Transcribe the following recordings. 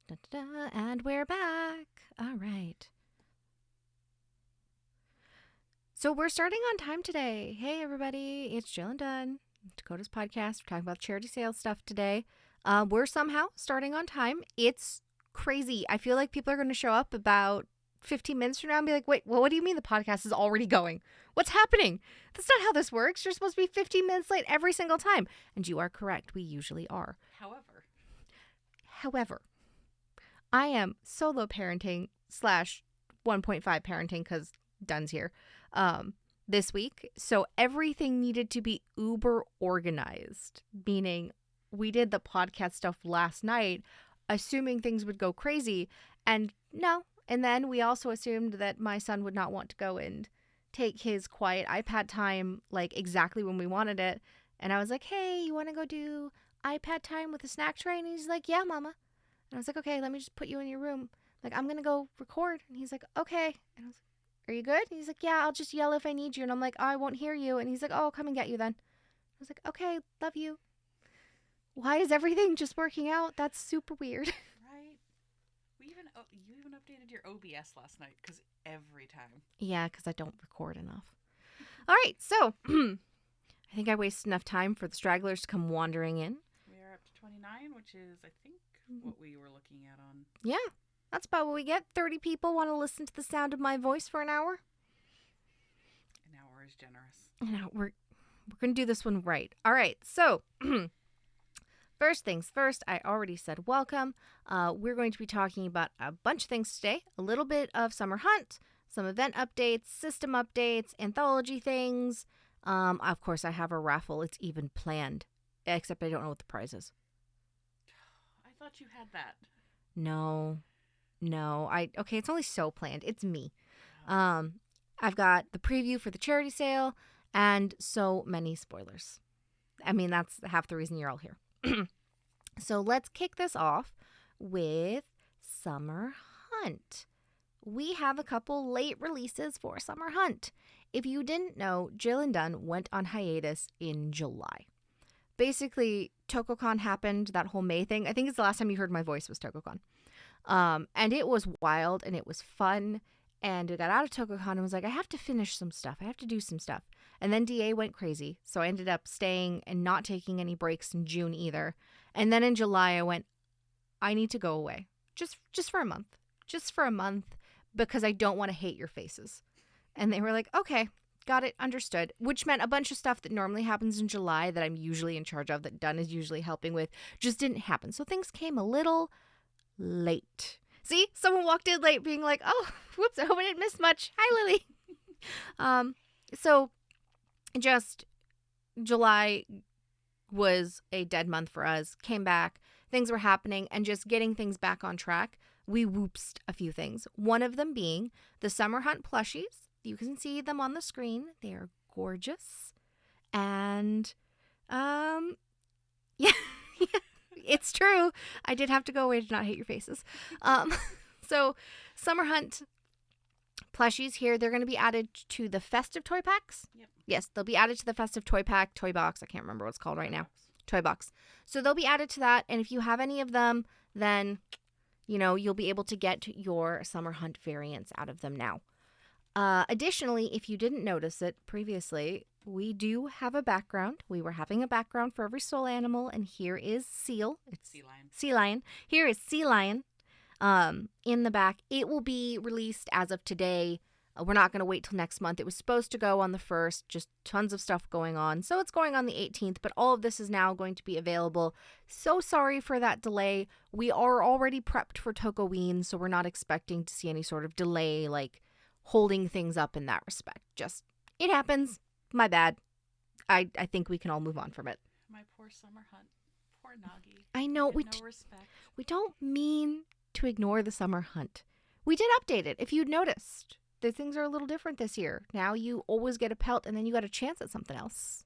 Da-da-da, and we're back. All right. So we're starting on time today. Hey, everybody. It's Jill and Dunn, Tokotas podcast. We're talking about charity sales stuff today. We're somehow starting on time. It's crazy. I feel like people are going to show up about 15 minutes from now and be like, wait, well, what do you mean the podcast is already going? What's happening? That's not how this works. You're supposed to be 15 minutes late every single time. And you are correct. We usually are. However, I am solo parenting / 1.5 parenting because Dunn's here this week. So everything needed to be uber organized, meaning we did the podcast stuff last night, assuming things would go crazy. And no. And then we also assumed that my son would not want to go and take his quiet iPad time like exactly when we wanted it. And I was like, hey, you want to go do iPad time with a snack tray? And he's like, yeah, mama. And I was like, okay, let me just put you in your room. Like, I'm going to go record. And he's like, okay. And I was like, are you good? And he's like, yeah, I'll just yell if I need you. And I'm like, oh, I won't hear you. And he's like, oh, I'll come and get you then. I was like, okay, love you. Why is everything just working out? That's super weird. Right. You even updated your OBS last night because every time. Yeah, because I don't record enough. All right, so I think I wasted enough time for the stragglers to come wandering in. We are up to 29, which is, I think, what we were looking at on. Yeah, that's about what we get. 30 people want to listen to the sound of my voice for an hour. An hour is generous. No, we're going to do this one right. All right, so first things first, I already said welcome. We're going to be talking about a bunch of things today. A little bit of Summer Hunt, some event updates, system updates, anthology things. Of course, I have a raffle. It's even planned, except I don't know what the prize is. I thought you had that. No. Okay, it's only so planned. It's me. I've got the preview for the charity sale and so many spoilers. I mean, that's half the reason you're all here. So let's kick this off with Summer Hunt. We have a couple late releases for Summer Hunt. If you didn't know, Jill and Dunn went on hiatus in July. Basically, TokoCon happened, that whole May thing. I think it's the last time you heard my voice was TokoCon. And it was wild and it was fun. And we got out of TokoCon and was like, I have to finish some stuff. I have to do some stuff. And then DA went crazy. So I ended up staying and not taking any breaks in June either. And then in July, I went, I need to go away. Just for a month. Just for a month because I don't want to hate your faces. And they were like, okay, got it, understood. Which meant a bunch of stuff that normally happens in July that I'm usually in charge of, that Dunn is usually helping with, just didn't happen. So things came a little late. See, someone walked in late being like, oh, whoops, I hope I didn't miss much. Hi, Lily. So just July was a dead month for us. Came back, things were happening, and just getting things back on track, we whoopsed a few things. One of them being the Summer Hunt plushies. You can see them on the screen. They are gorgeous. And, yeah. It's true. I did have to go away to not hate your faces. So Summer Hunt plushies here, they're going to be added to the festive toy packs. Yep. Yes, they'll be added to the festive toy pack, toy box. I can't remember what it's called right now. Toy box. So they'll be added to that. And if you have any of them, then, you know, you'll be able to get your Summer Hunt variants out of them now. Additionally, if you didn't notice it previously, we do have a background. We were having a background for every soul animal, and here is Seal. It's Sea lion. Sea lion. Here is Sea lion in the back. It will be released as of today. We're not going to wait till next month. It was supposed to go on the 1st, just tons of stuff going on. So it's going on the 18th, but all of this is now going to be available. So sorry for that delay. We are already prepped for Tokoween, so we're not expecting to see any sort of delay, like holding things up in that respect. Just, it happens. My bad. I think we can all move on from it. My poor Summer Hunt. Poor Nagi. I know. No respect. We don't mean to ignore the Summer Hunt. We did update it, if you'd noticed. The things are a little different this year. Now you always get a pelt and then you got a chance at something else.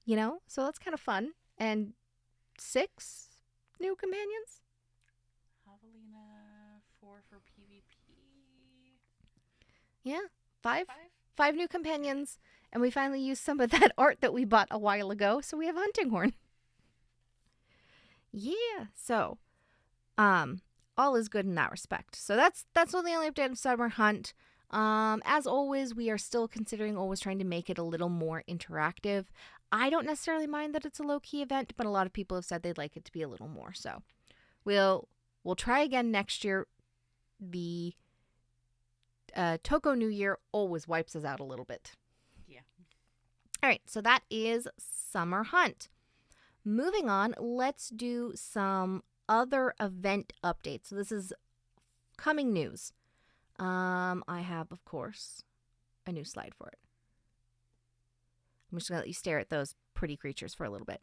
You know? So that's kind of fun. And 6 new companions. Javelina, 4 for PvP. Yeah, 5. 5 new companions. And we finally used some of that art that we bought a while ago. So we have Hunting Horn. Yeah. So, all is good in that respect. So that's the only update of Summer Hunt. As always, we are still considering always trying to make it a little more interactive. I don't necessarily mind that it's a low-key event, but a lot of people have said they'd like it to be a little more. So we'll try again next year. The Toko New Year always wipes us out a little bit. Yeah. All right, so that is Summer Hunt. Moving on, let's do some other event updates. So this is coming news. I have, of course, a new slide for it. I'm just going to let you stare at those pretty creatures for a little bit.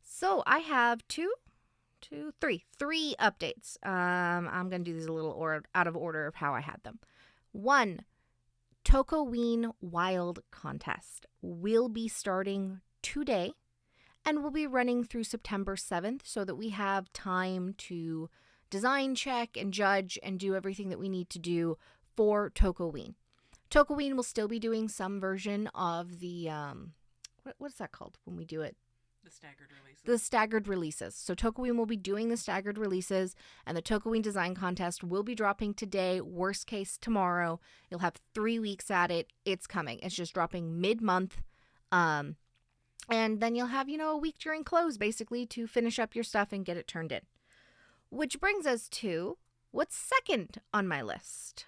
So I have three updates. I'm going to do these a little out of order of how I had them. 1, Tokoween Wild Contest will be starting today and will be running through September 7th so that we have time to design check and judge and do everything that we need to do for Tokoween. Tokoween will still be doing some version of the, what's that called when we do it? The staggered releases. The staggered releases. So Tokoween will be doing the staggered releases, and the Tokoween Design Contest will be dropping today, worst case tomorrow. You'll have 3 weeks at it. It's coming. It's just dropping mid-month. And then you'll have, a week during close, basically, to finish up your stuff and get it turned in. Which brings us to what's second on my list.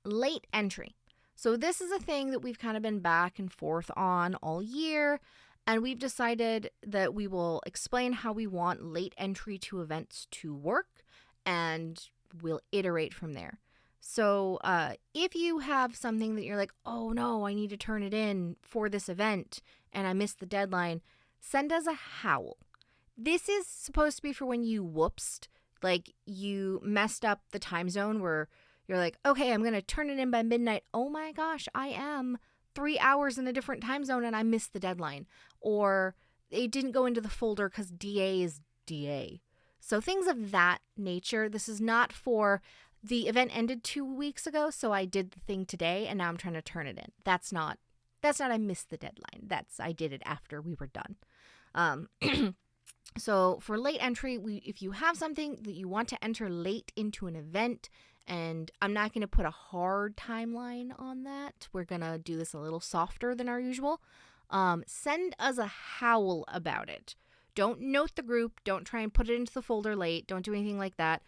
Late entry. So this is a thing that we've kind of been back and forth on all year. And we've decided that we will explain how we want late entry to events to work, and we'll iterate from there. So if you have something that you're like, oh no, I need to turn it in for this event and I missed the deadline, send us a howl. This is supposed to be for when you whoopsed, like you messed up the time zone where you're like, okay, I'm going to turn it in by midnight. Oh my gosh, I am 3 hours in a different time zone and I missed the deadline. Or it didn't go into the folder because DA is DA. So things of that nature. This is not for the event ended 2 weeks ago, so I did the thing today and now I'm trying to turn it in. That's not I missed the deadline. That's I did it after we were done. So for late entry, if you have something that you want to enter late into an event, and I'm not going to put a hard timeline on that. We're going to do this a little softer than our usual. Send us a howl about it. Don't note the group. Don't try and put it into the folder late. Don't do anything like that.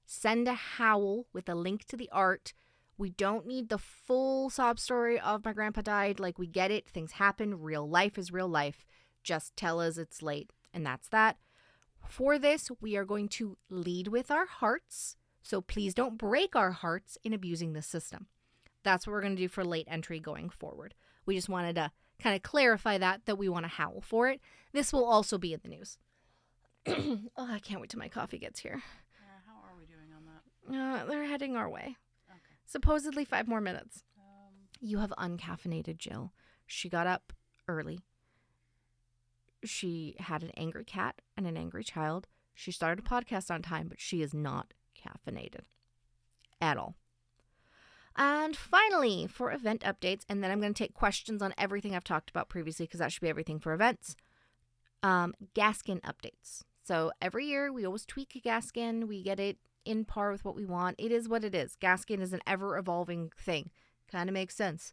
Send a howl with a link to the art. We don't need the full sob story of my grandpa died. Like, we get it. Things happen. Real life is real life. Just tell us it's late, and that's that. For this, we are going to lead with our hearts. So please don't break our hearts in abusing the system. That's what we're going to do for late entry going forward. We just wanted to kind of clarify that we want to howl for it. This will also be in the news. Oh, I can't wait till my coffee gets here. How are we doing on that? They're heading our way. Okay. Supposedly 5 more minutes. You have uncaffeinated Jill. She got up early. She had an angry cat and an angry child. She started a podcast on time, but she is not caffeinated at all. And finally, for event updates, and then I'm going to take questions on everything I've talked about previously because that should be everything for events. Gaskin updates. So every year we always tweak a Gaskin. We get it in par with what we want. It is what it is. Gaskin is an ever-evolving thing. Kind of makes sense.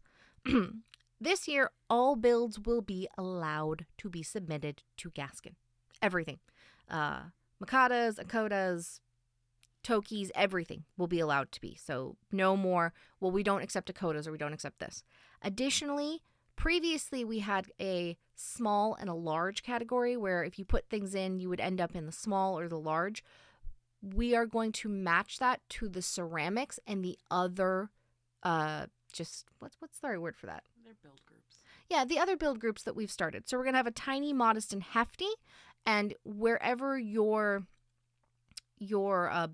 This year, all builds will be allowed to be submitted to Gaskin. Everything. Makadas, Akotas, Tokis, everything will be allowed to be. So no more, well, we don't accept Tokotas or we don't accept this. Additionally, previously we had a small and a large category where if you put things in, you would end up in the small or the large. We are going to match that to the ceramics and the other, what's the right word for that? They're build groups. Yeah, the other build groups that we've started. So we're going to have a tiny, modest, and hefty, and wherever your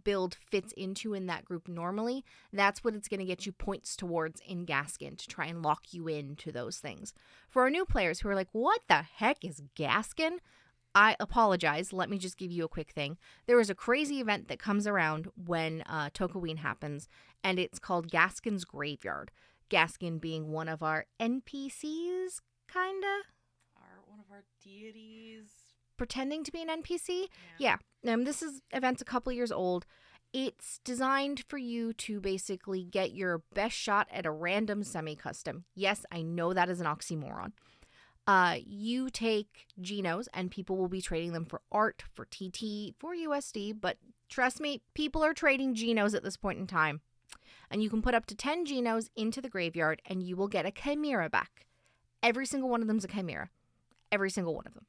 build fits into in that group normally, that's what it's going to get you points towards in Gaskin to try and lock you into those things. For our new players who are like, what the heck is Gaskin? I apologize. Let me just give you a quick thing. There is a crazy event that comes around when Tokoween happens, and it's called Gaskin's Graveyard. Gaskin being one of our NPCs, kinda? One of our deities. pretending to be an NPC. Yeah. Yeah. This event's a couple years old. It's designed for you to basically get your best shot at a random semi-custom. Yes, I know that is an oxymoron. You take Genos, and people will be trading them for art, for TT, for USD, but trust me, people are trading Genos at this point in time. And you can put up to 10 Genos into the graveyard, and you will get a Chimera back. Every single one of them is a Chimera. Every single one of them.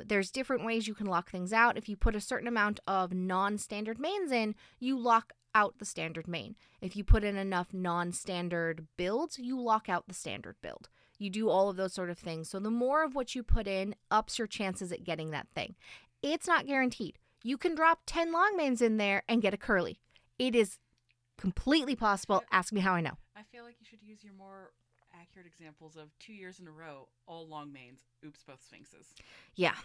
There's different ways you can lock things out. If you put a certain amount of non-standard mains in, you lock out the standard main. If you put in enough non-standard builds, you lock out the standard build. You do all of those sort of things. So the more of what you put in ups your chances at getting that thing. It's not guaranteed. You can drop 10 long mains in there and get a curly. It is completely possible. Ask me how I know. I feel like you should use your more accurate examples of 2 years in a row, all long mains, oops, both sphinxes. Yeah.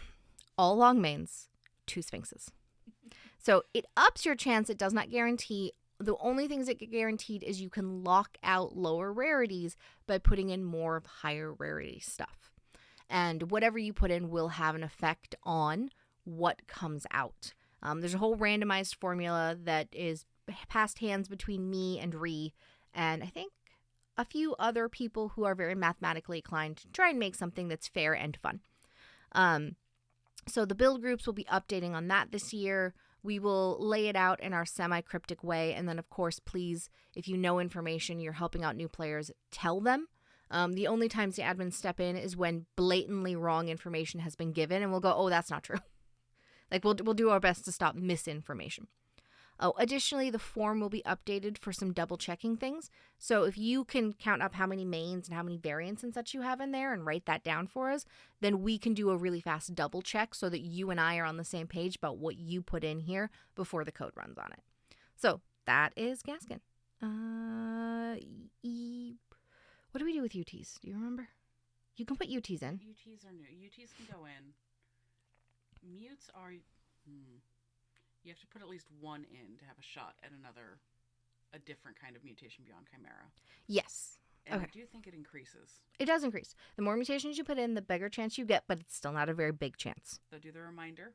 All long mains, 2 sphinxes. So it ups your chance. It does not guarantee. The only things that get guaranteed is you can lock out lower rarities by putting in more of higher rarity stuff. And whatever you put in will have an effect on what comes out. There's a whole randomized formula that is passed hands between me and Ree, and I think a few other people who are very mathematically inclined to try and make something that's fair and fun. So the build groups will be updating on that this year. We will lay it out in our semi-cryptic way. And then, of course, please, if you know information, you're helping out new players, tell them. The only times the admins step in is when blatantly wrong information has been given, and we'll go, oh, that's not true. Like, we'll do our best to stop misinformation. Oh, additionally, the form will be updated for some double checking things. So if you can count up how many mains and how many variants and such you have in there and write that down for us, then we can do a really fast double check so that you and I are on the same page about what you put in here before the code runs on it. So that is Gaskin. What do we do with UTs? Do you remember? You can put UTs in. UTs are new. UTs can go in. Mutes are... You have to put at least one in to have a shot at a different kind of mutation beyond Chimera. Yes. And okay. I do think it increases. It does increase. The more mutations you put in, the bigger chance you get, but it's still not a very big chance. So do the reminder.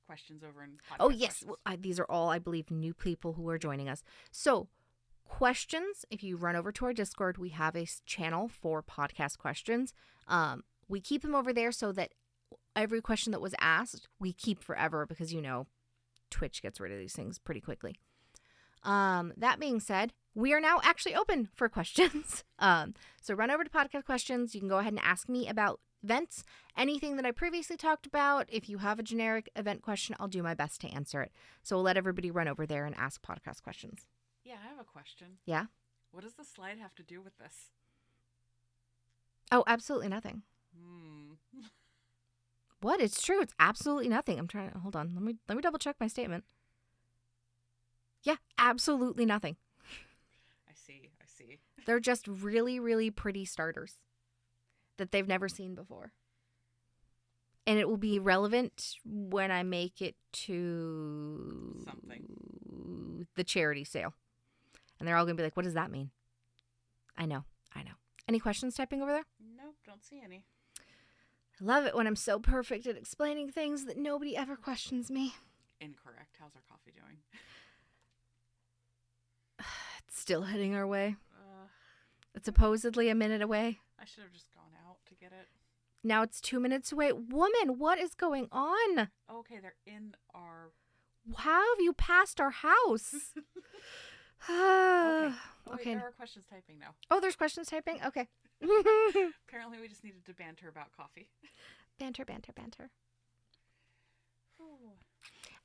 Questions over in podcast. Oh, yes. Well, these are all, I believe, new people who are joining us. So questions, if you run over to our Discord, we have a channel for podcast questions. We keep them over there so that every question that was asked, we keep forever because, Twitch gets rid of these things pretty quickly. That being said, we are now actually open for questions. So run over to podcast questions. You can go ahead and ask me about events, anything that I previously talked about. If you have a generic event question, I'll do my best to answer it. So we'll let everybody run over there and ask podcast questions. Yeah, I have a question. Yeah? What does the slide have to do with this? Oh, absolutely nothing. What? It's true. It's absolutely nothing. I'm trying to hold on. Let me double check my statement. Yeah, absolutely nothing. I see. They're just really, really pretty starters that they've never seen before. And it will be relevant when I make it to the charity sale. And they're all going to be like, what does that mean? I know. Any questions typing over there? Nope, don't see any. I love it when I'm so perfect at explaining things that nobody ever questions me. Incorrect. How's our coffee doing? It's still heading our way. It's supposedly a minute away. I should have just gone out to get it. Now it's 2 minutes away. Woman, what is going on? Okay, they're in our... How have you passed our house? Okay. There are questions typing now. Oh, there's questions typing? Okay. Apparently we just needed to banter about coffee. Banter. Ooh.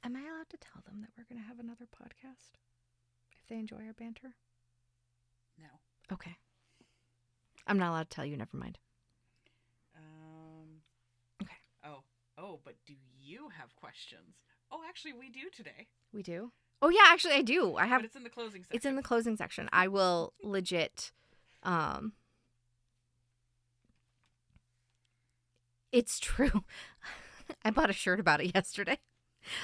Am I allowed to tell them that we're going to have another podcast? If they enjoy our banter? No. Okay. I'm not allowed to tell you. Never mind. Okay. Oh, but do you have questions? Oh, actually, we do today. We do? Oh, yeah, actually, I do. I have. But it's in the closing section. It's in the closing section. I will legit. It's true. I bought a shirt about it yesterday.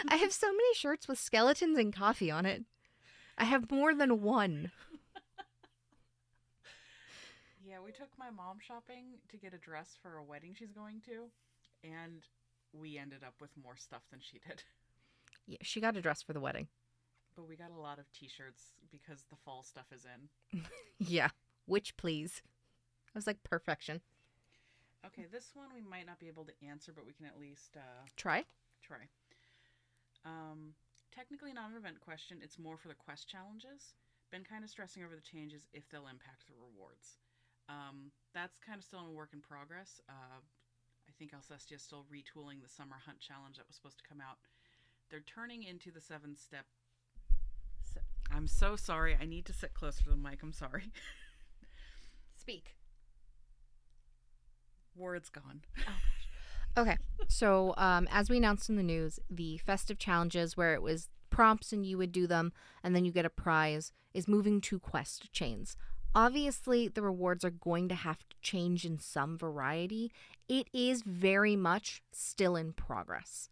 I have so many shirts with skeletons and coffee on it. I have more than one. Yeah, we took my mom shopping to get a dress for a wedding she's going to. And we ended up with more stuff than she did. Yeah, she got a dress for the wedding. But we got a lot of t-shirts because the fall stuff is in. Yeah. Which, please. I was like, perfection. Okay, this one we might not be able to answer, but we can at least Try. try. Technically not an event question. It's more for the quest challenges. Been kind of stressing over the changes if they'll impact the rewards. That's kind of still in a work in progress. I think Alcestia is still retooling the summer hunt challenge that was supposed to come out. They're turning into the 7-step. I'm so sorry. I need to sit closer to the mic. I'm sorry. Speak. Word's gone. Okay. So, as we announced in the news, the festive challenges where it was prompts and you would do them and then you get a prize is moving to quest chains. Obviously, the rewards are going to have to change in some variety. It is very much still in progress.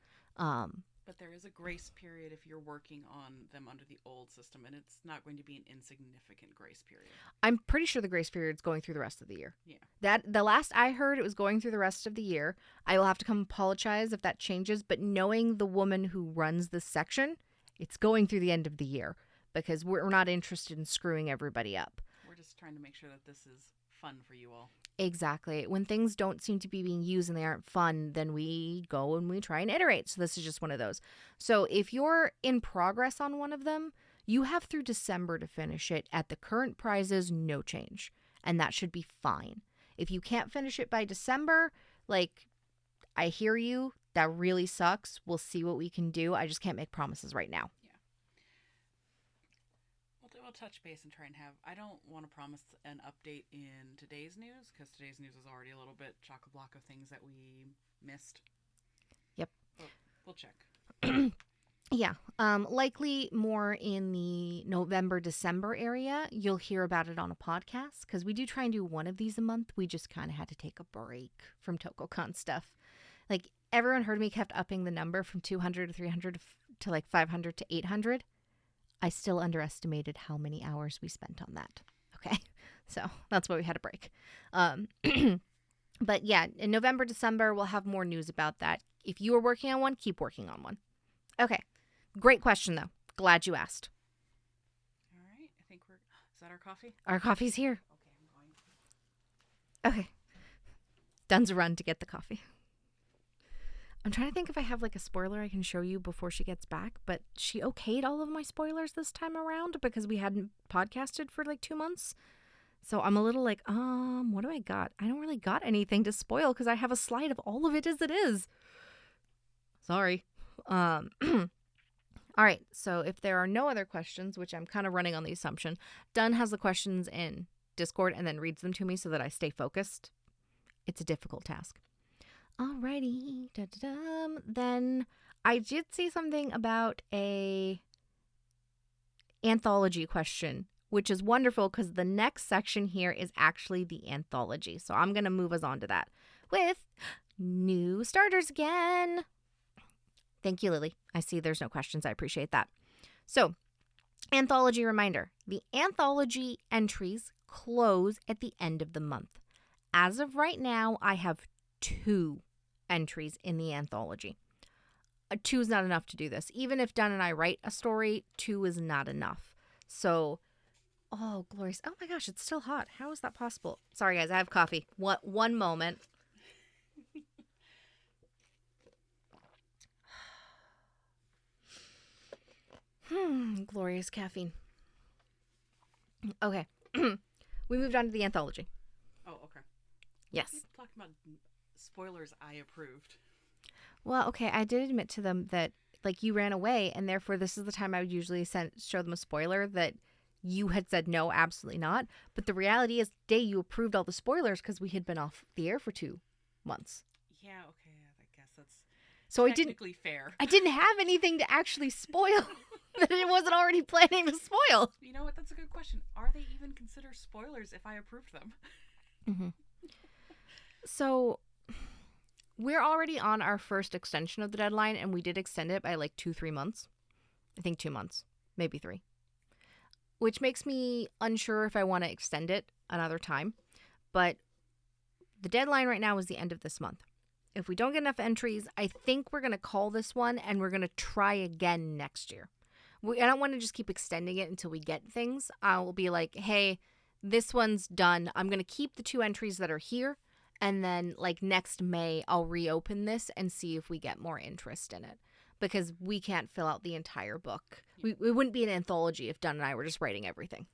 But there is a grace period if you're working on them under the old system, and it's not going to be an insignificant grace period. I'm pretty sure the grace period is going through the rest of the year. Yeah. That the last I heard, it was going through the rest of the year. I will have to come apologize if that changes, but knowing the woman who runs this section, it's going through the end of the year because we're not interested in screwing everybody up. We're just trying to make sure that this is fun for you all. Exactly. When things don't seem to be being used and they aren't fun, then we go and we try and iterate. So this is just one of those. So if you're in progress on one of them, you have through December to finish it. At the current prizes, no change. And that should be fine. If you can't finish it by December, like, I hear you. That really sucks. We'll see what we can do. I just can't make promises right now. We'll touch base and try and have. I don't want to promise an update in today's news because today's news is already a little bit chock-a-block of things that we missed. Yep. But we'll check. Yeah. Likely more in the November, December area. You'll hear about it on a podcast because we do try and do one of these a month. We just kind of had to take a break from TokoCon stuff. Like, everyone heard me kept upping the number from 200 to 300 to like 500 to 800. I still underestimated how many hours we spent on that. Okay. So that's why we had a break. But yeah, in November, December, we'll have more news about that. If you are working on one, keep working on one. Okay. Great question, though. Glad you asked. All right. I think we're. Is that our coffee? Our coffee's here. Okay, I'm going. Okay. Dunn's a run to get the coffee. I'm trying to think if I have like a spoiler I can show you before she gets back, but she okayed all of my spoilers this time around because we hadn't podcasted for like 2 months. So I'm a little like, what do I got? I don't really got anything to spoil because I have a slide of all of it as it is. Sorry. All right. So if there are no other questions, which I'm kind of running on the assumption, Dunn has the questions in Discord and then reads them to me so that I stay focused. It's a difficult task. Alrighty. Then I did see something about a anthology question, which is wonderful because the next section here is actually the anthology. So I'm going to move us on to that with new starters again. Thank you, Lily. I see there's no questions. I appreciate that. So, anthology reminder. The anthology entries close at the end of the month. As of right now, I have 2 entries in the anthology. 2 is not enough to do this. Even if Dunn and I write a story, 2 is not enough. So, oh, glorious. Oh my gosh, it's still hot. How is that possible? Sorry, guys, I have coffee. One moment. Glorious caffeine. Okay. We moved on to the anthology. Oh, okay. Yes. We're talking about spoilers I approved. Well, okay, I did admit to them that, like, you ran away, and therefore this is the time I would usually show them a spoiler that you had said no, absolutely not. But the reality is, today you approved all the spoilers because we had been off the air for 2 months. Yeah, okay, I guess that's so technically fair. I didn't have anything to actually spoil that it wasn't already planning to spoil. You know what? That's a good question. Are they even considered spoilers if I approved them? Mm-hmm. So, we're already on our first extension of the deadline, and we did extend it by like 2-3 months. I think 2 months, maybe 3. Which makes me unsure if I want to extend it another time. But the deadline right now is the end of this month. If we don't get enough entries, I think we're going to call this one and we're going to try again next year. I don't want to just keep extending it until we get things. I will be like, hey, this one's done. I'm going to keep the 2 entries that are here. And then, like, next May, I'll reopen this and see if we get more interest in it. Because we can't fill out the entire book. It wouldn't be an anthology if Dunn and I were just writing everything.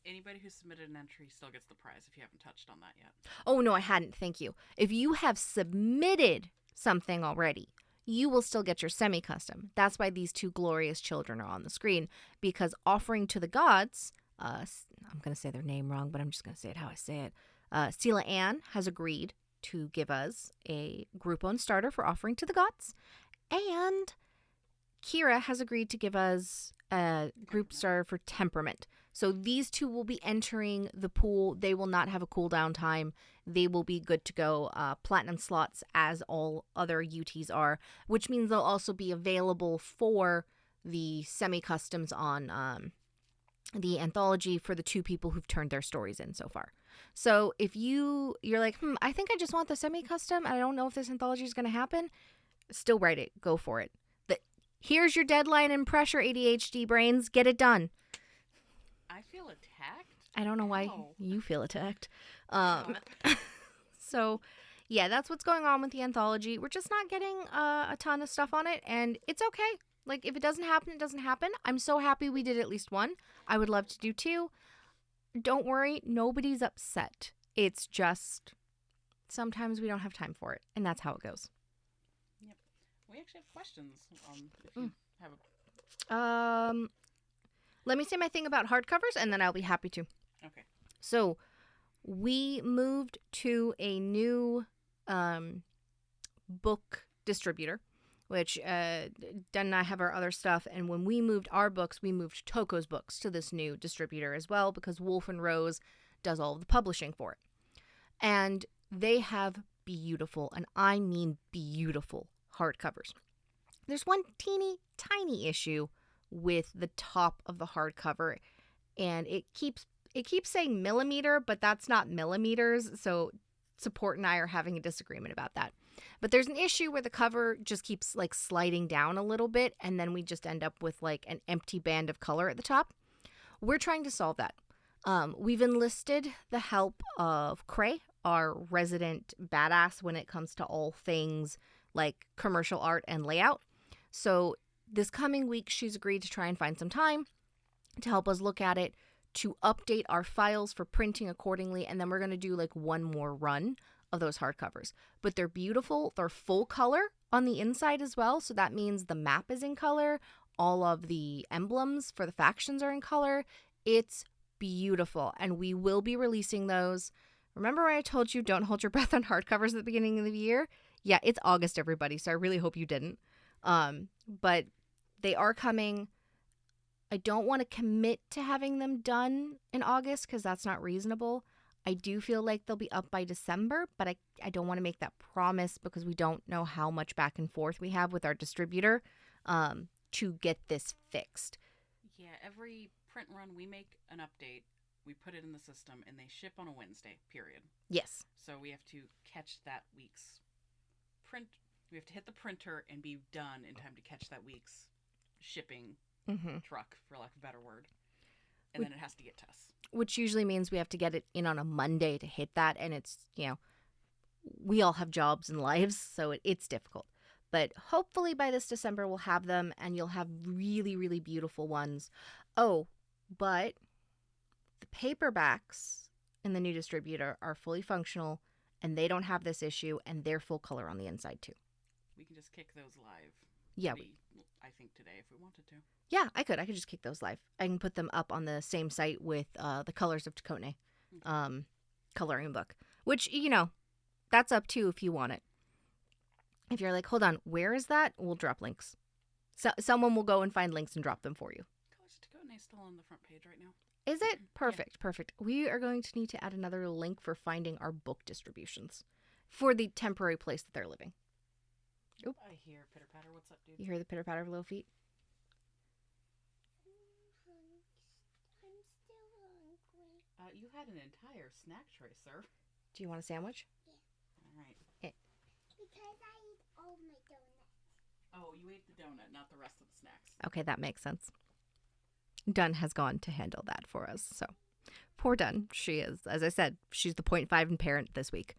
Anybody who submitted an entry still gets the prize if you haven't touched on that yet. Oh, no, I hadn't. Thank you. If you have submitted something already, you will still get your semi-custom. That's why these 2 glorious children are on the screen. Because Offering to the Gods, I'm going to say their name wrong, but I'm just going to say it how I say it. Sela Ann has agreed to give us a group-owned starter for Offering to the Gods. And Kira has agreed to give us a group starter for Temperament. So these 2 will be entering the pool. They will not have a cooldown time. They will be good to go. Platinum slots as all other UTs are, which means they'll also be available for the semi-customs on the anthology for the 2 people who've turned their stories in so far. So if you're like, I think I just want the semi-custom. I don't know if this anthology is going to happen. Still write it. Go for it. Here's your deadline and pressure, ADHD brains. Get it done. I feel attacked. I don't know why you feel attacked. So, yeah, that's what's going on with the anthology. We're just not getting a ton of stuff on it, and it's okay. Like, if it doesn't happen, it doesn't happen. I'm so happy we did at least 1. I would love to do 2. Don't worry, nobody's upset. It's just sometimes we don't have time for it, and that's how it goes. Yep. We actually have questions. If you have a... Let me say my thing about hardcovers, and then I'll be happy to. Okay. So, we moved to a new book distributor, which Dunn and I have our other stuff. And when we moved our books, we moved Toko's books to this new distributor as well, because Wolf and Rose does all of the publishing for it. And they have beautiful, and I mean beautiful, hardcovers. There's one teeny tiny issue with the top of the hardcover, and it keeps saying millimeter, but that's not millimeters, so Support and I are having a disagreement about that. But there's an issue where the cover just keeps like sliding down a little bit, and then we just end up with like an empty band of color at the top. We're trying to solve that. We've enlisted the help of Cray, our resident badass when it comes to all things like commercial art and layout. So this coming week, she's agreed to try and find some time to help us look at it, to update our files for printing accordingly, and then we're going to do like one more run of those hardcovers. But they're beautiful. They're full color on the inside as well, so that means the map is in color. All of the emblems for the factions are in color. It's beautiful, and we will be releasing those. Remember when I told you don't hold your breath on hardcovers at the beginning of the year? Yeah, it's August, everybody, so I really hope you didn't. But they are coming. I don't want to commit to having them done in August because that's not reasonable. I do feel like they'll be up by December, but I don't want to make that promise because we don't know how much back and forth we have with our distributor to get this fixed. Yeah, every print run we make an update, we put it in the system, and they ship on a Wednesday, period. Yes. So we have to catch that week's print. We have to hit the printer and be done in time to catch that week's shipping truck, for lack of a better word. And then it has to get to us. Which usually means we have to get it in on a Monday to hit that. And it's, we all have jobs and lives, so it's difficult. But hopefully by this December we'll have them, and you'll have really, really beautiful ones. Oh, but the paperbacks in the new distributor are fully functional, and they don't have this issue, and they're full color on the inside too. We can just kick those live. Yeah. I think today if we wanted to. Yeah, I could just kick those live. I can put them up on the same site with the Colors of Tokone coloring book, which, that's up to if you want it. If you're like, hold on, where is that? We'll drop links. So someone will go and find links and drop them for you. Colors of Tokone is still on the front page right now. Is it? Perfect, yeah. Perfect. We are going to need to add another link for finding our book distributions for the temporary place that they're living. Oop. I hear pitter patter. What's up, dude? You hear the pitter patter of little feet? I'm still hungry. You had an entire snack tray, sir. Do you want a sandwich? Yeah. All right. Oh, you ate the donut, not the rest of the snacks. Okay, that makes sense. Dunn has gone to handle that for us. So poor Dunn. She is, as I said, she's the 0.5 in parent this week.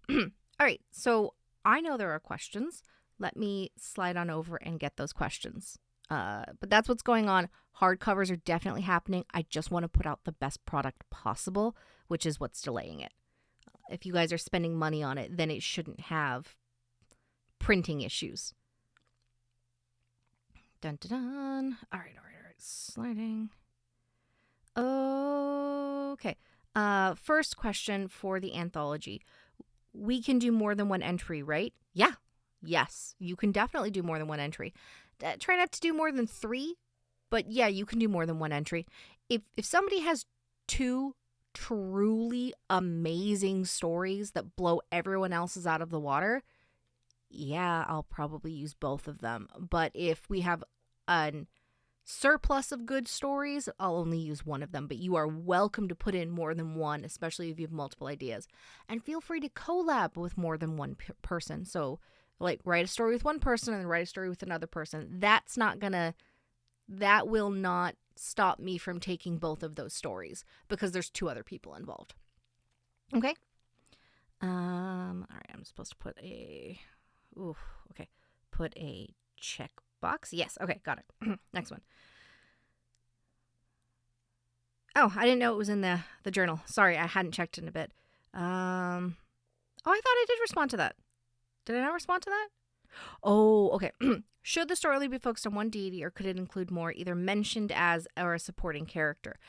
All right, so I know there are questions. Let me slide on over and get those questions. But that's what's going on. Hardcovers are definitely happening. I just want to put out the best product possible, which is what's delaying it. If you guys are spending money on it, then it shouldn't have printing issues. Dun dun dun. All right. Sliding. Okay. First question for the anthology. We can do more than one entry, right? Yeah. Yes, you can definitely do more than one entry. Try not to do more than 3, but yeah, you can do more than one entry. If somebody has 2 truly amazing stories that blow everyone else's out of the water, yeah, I'll probably use both of them. But if we have a surplus of good stories, I'll only use one of them. But you are welcome to put in more than one, especially if you have multiple ideas. And feel free to collab with more than one person. So, like, write a story with one person and then write a story with another person. That will not stop me from taking both of those stories because there's 2 other people involved. Okay? All right, I'm supposed to put put a check box. Yes, okay, got it. Next one. Oh, I didn't know it was in the journal. Sorry, I hadn't checked in a bit. Oh, I thought I did respond to that. Did I not respond to that? Oh, okay. Should the story only be focused on one deity, or could it include more, either mentioned as or a supporting character?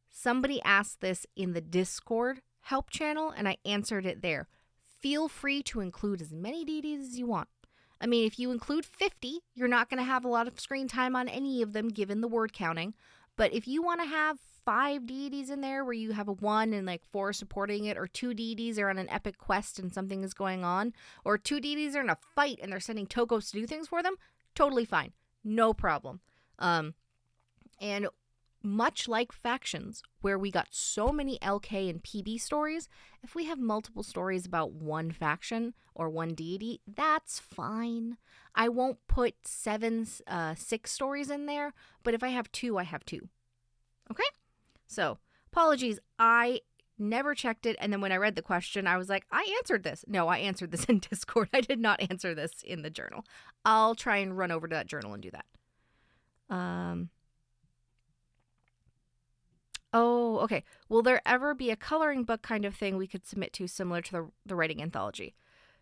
Somebody asked this in the Discord help channel, and I answered it there. Feel free to include as many deities as you want. I mean, if you include 50, you're not going to have a lot of screen time on any of them, given the word counting. But if you want to have 5 deities in there where you have a 1 and like 4 supporting it, or 2 deities are on an epic quest and something is going on, or 2 deities are in a fight and they're sending Tokos to do things for them, totally fine. No problem. And much like factions, where we got so many LK and PB stories, if we have multiple stories about one faction or one deity, that's fine. I won't put 6 stories in there, but if I have 2, I have 2. Okay? So, apologies. I never checked it, and then when I read the question, I was like, I answered this. No, I answered this in Discord. I did not answer this in the journal. I'll try and run over to that journal and do that. Oh, okay. Will there ever be a coloring book kind of thing we could submit to, similar to the writing anthology?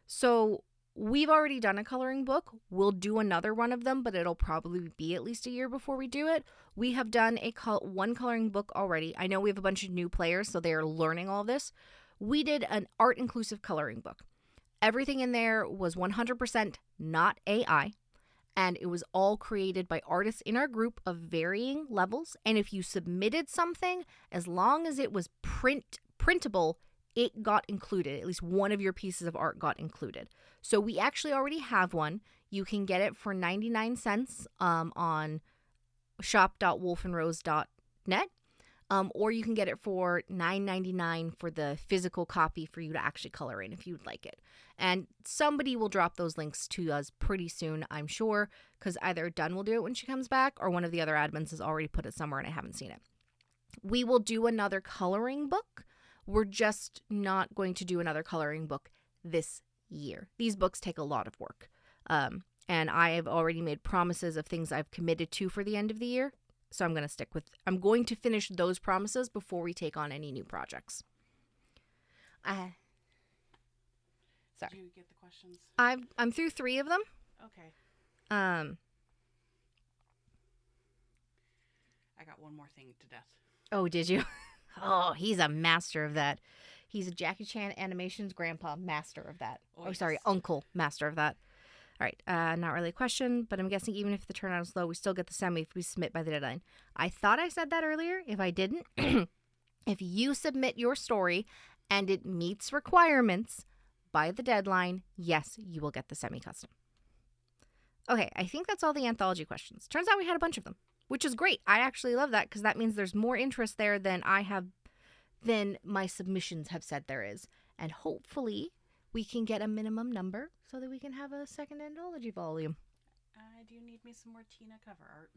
So we've already done a coloring book. We'll do another one of them, but it'll probably be at least a year before we do it. We have done one coloring book already. I know we have a bunch of new players, so they are learning all this. We did an art inclusive coloring book. Everything in there was 100% not AI. And it was all created by artists in our group of varying levels. And if you submitted something, as long as it was printable, it got included. At least one of your pieces of art got included. So we actually already have one. You can get it for 99 cents on shop.wolfandrose.net. Or you can get it for $9.99 for the physical copy for you to actually color in if you'd like it. And somebody will drop those links to us pretty soon, I'm sure, because either Dunn will do it when she comes back, or one of the other admins has already put it somewhere and I haven't seen it. We will do another coloring book. We're just not going to do another coloring book this year. These books take a lot of work. And I have already made promises of things I've committed to for the end of the year. So I'm going to finish those promises before we take on any new projects. Sorry. Did you get the questions? I'm through 3 of them. Okay. I got one more thing to death. Oh, did you? Oh, he's a master of that. He's a Jackie Chan Animations grandpa, master of that. Sorry, uncle, master of that. All right, not really a question, but I'm guessing even if the turnout is low, we still get the semi if we submit by the deadline. I thought I said that earlier. If I didn't, if you submit your story and it meets requirements by the deadline, yes, you will get the semi-custom. Okay, I think that's all the anthology questions. Turns out we had a bunch of them, which is great. I actually love that because that means there's more interest there than my submissions have said there is. And hopefully we can get a minimum number so that we can have a second anthology volume. I do need me some more Tina cover art.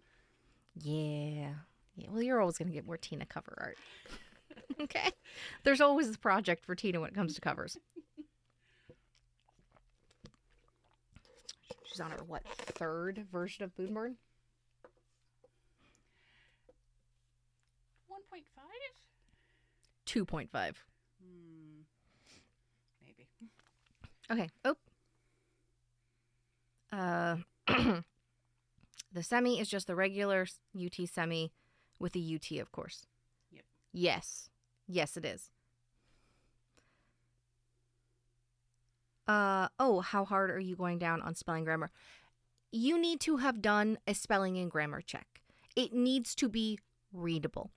Yeah. Yeah. Well, you're always going to get more Tina cover art. Okay. There's always a project for Tina when it comes to covers. She's on her, what, third version of Boonburn? 1.5? 2.5. Maybe. Okay. Oh. The semi is just the regular UT semi with the UT, of course. Yep. Yes. Yes, it is. How hard are you going down on spelling grammar? You need to have done a spelling and grammar check. It needs to be readable.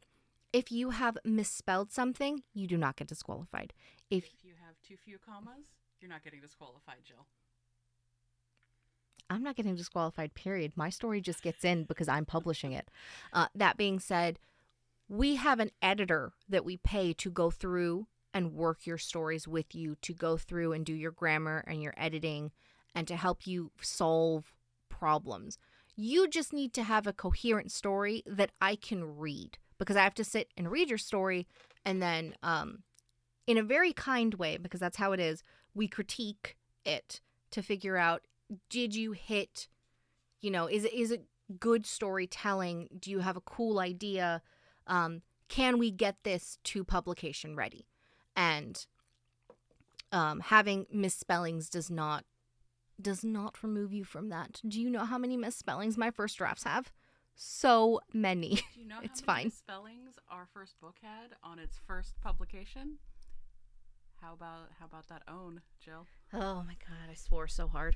If you have misspelled something, you do not get disqualified. If you have too few commas, you're not getting disqualified, Jill. I'm not getting disqualified, period. My story just gets in because I'm publishing it. That being said, we have an editor that we pay to go through and work your stories with you, to go through and do your grammar and your editing and to help you solve problems. You just need to have a coherent story that I can read, because I have to sit and read your story, and then in a very kind way, because that's how it is, we critique it to figure out, did you hit, is it good storytelling? Do you have a cool idea? Can we get this to publication ready? And having misspellings does not remove you from that. Do you know how many misspellings my first drafts have? So many. Do you know it's how many fine. misspellings our first book had on its first publication? How about that own, Jill? Oh my god, I swore so hard.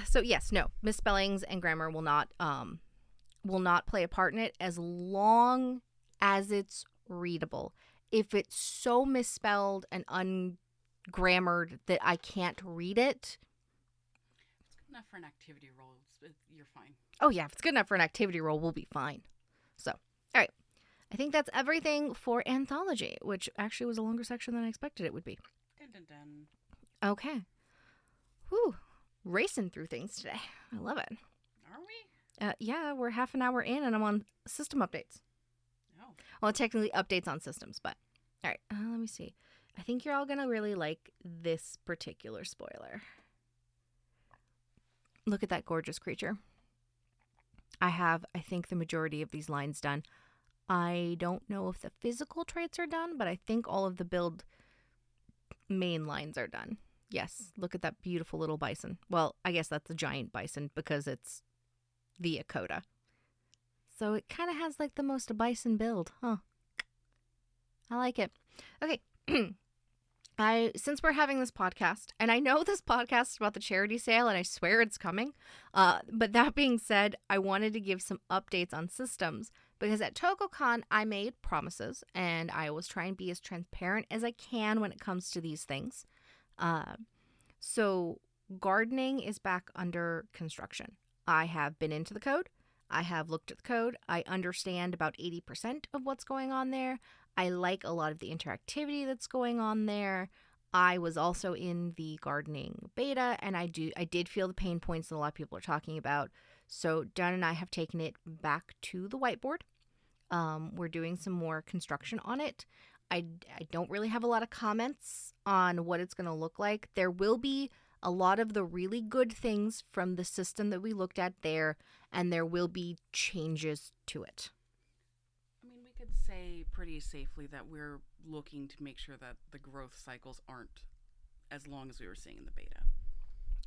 So yes, no, misspellings and grammar will not play a part in it as long as it's readable. If it's so misspelled and ungrammared that I can't read it, It's good enough for an activity role. You're fine. Oh yeah, if it's good enough for an activity role, we'll be fine. So, all right. I think that's everything for anthology, which actually was a longer section than I expected it would be. Dun, dun, dun. Okay. Whew. Racing through things today. I love it. Are we? Yeah, we're half an hour in and I'm on system updates. Oh. Well, technically updates on systems, but all right. Let me see. I think you're all going to really like this particular spoiler. Look at that gorgeous creature. I think, the majority of these lines done. I don't know if the physical traits are done, but I think all of the build main lines are done. Yes, look at that beautiful little bison. Well, I guess that's a giant bison because it's the Tokota. So it kind of has like the most bison build, huh? I like it. Okay. Since we're having this podcast, and I know this podcast is about the charity sale, and I swear it's coming, but that being said, I wanted to give some updates on systems, because at TokoCon, I made promises, and I always try and be as transparent as I can when it comes to these things. So gardening is back under construction. I have been into the code. I have looked at the code. I understand about 80% of what's going on there. I like a lot of the interactivity that's going on there. I was also in the gardening beta, and I did feel the pain points that a lot of people are talking about. So Dun and I have taken it back to the whiteboard. We're doing some more construction on it. I don't really have a lot of comments on what it's going to look like. There will be a lot of the really good things from the system that we looked at there, and there will be changes to it. I mean, we could say pretty safely that we're looking to make sure that the growth cycles aren't as long as we were seeing in the beta.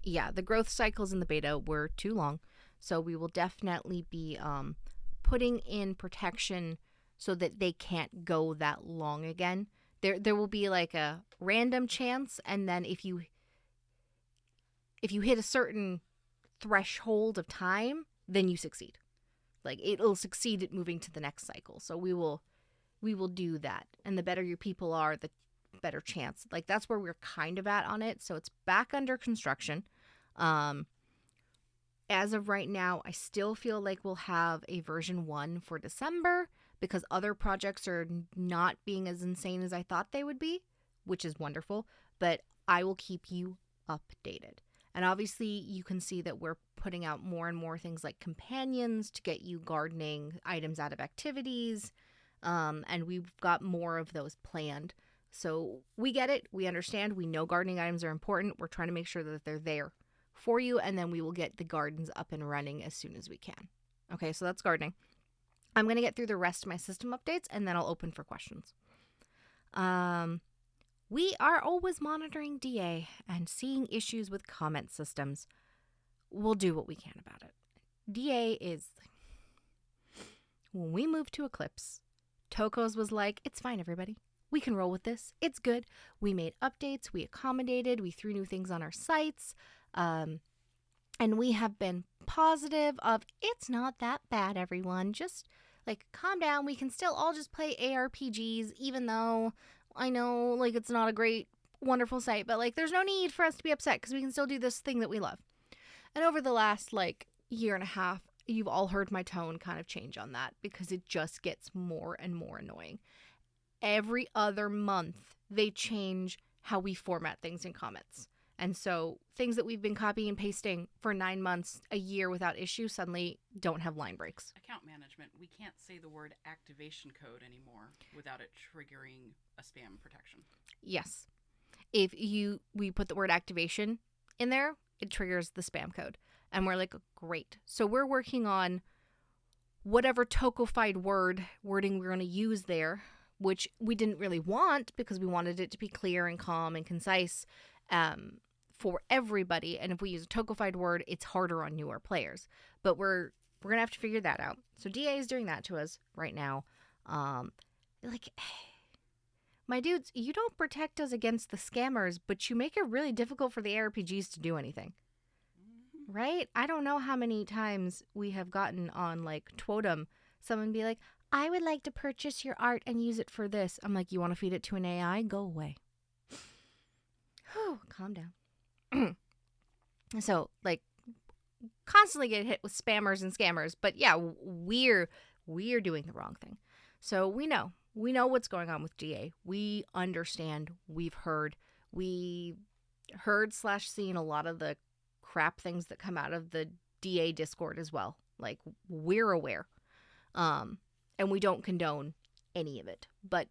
Yeah, the growth cycles in the beta were too long, so we will definitely be putting in protection so that they can't go that long again. There will be like a random chance, and then if you hit a certain threshold of time, then you succeed. Like, it'll succeed at moving to the next cycle. So we will do that. And the better your people are, the better chance. Like, that's where we're kind of at on it. So it's back under construction. As of right now, I still feel like we'll have a version 1 for December, because other projects are not being as insane as I thought they would be, which is wonderful. But I will keep you updated. And obviously, you can see that we're putting out more and more things like companions to get you gardening items out of activities. And we've got more of those planned. So we get it. We understand. We know gardening items are important. We're trying to make sure that they're there for you. And then we will get the gardens up and running as soon as we can. Okay, so that's gardening. I'm going to get through the rest of my system updates and then I'll open for questions. We are always monitoring DA and seeing issues with comment systems. We'll do what we can about it. DA is... When we moved to Eclipse, Toko's was like, it's fine, everybody. We can roll with this. It's good. We made updates. We accommodated. We threw new things on our sites. And we have been positive of, it's not that bad, everyone. Just, like, calm down. We can still all just play ARPGs, even though I know, like, it's not a great, wonderful site. But, like, there's no need for us to be upset because we can still do this thing that we love. And over the last, like, year and a half, you've all heard my tone kind of change on that because it just gets more and more annoying. Every other month, they change how we format things in comments. And so things that we've been copying and pasting for 9 months, a year without issue, suddenly don't have line breaks. Account management. We can't say the word activation code anymore without it triggering a spam protection. Yes. If we put the word activation in there, it triggers the spam code. And we're like, great. So we're working on whatever tokified wording we're going to use there, which we didn't really want because we wanted it to be clear and calm and concise for everybody. And if we use a tokified word, it's harder on newer players. But we're going to have to figure that out. So DA is doing that to us right now. Like, my dudes, you don't protect us against the scammers, but you make it really difficult for the ARPGs to do anything. Right? I don't know how many times we have gotten on, like, Totem, someone be like, I would like to purchase your art and use it for this. I'm like, you want to feed it to an AI? Go away. Whew, calm down. So, like, constantly get hit with spammers and scammers. But yeah, we're doing the wrong thing. So we know what's going on with DA. We understand. We've heard. We heard/seen a lot of the crap things that come out of the DA Discord as well. Like, we're aware. And we don't condone any of it. But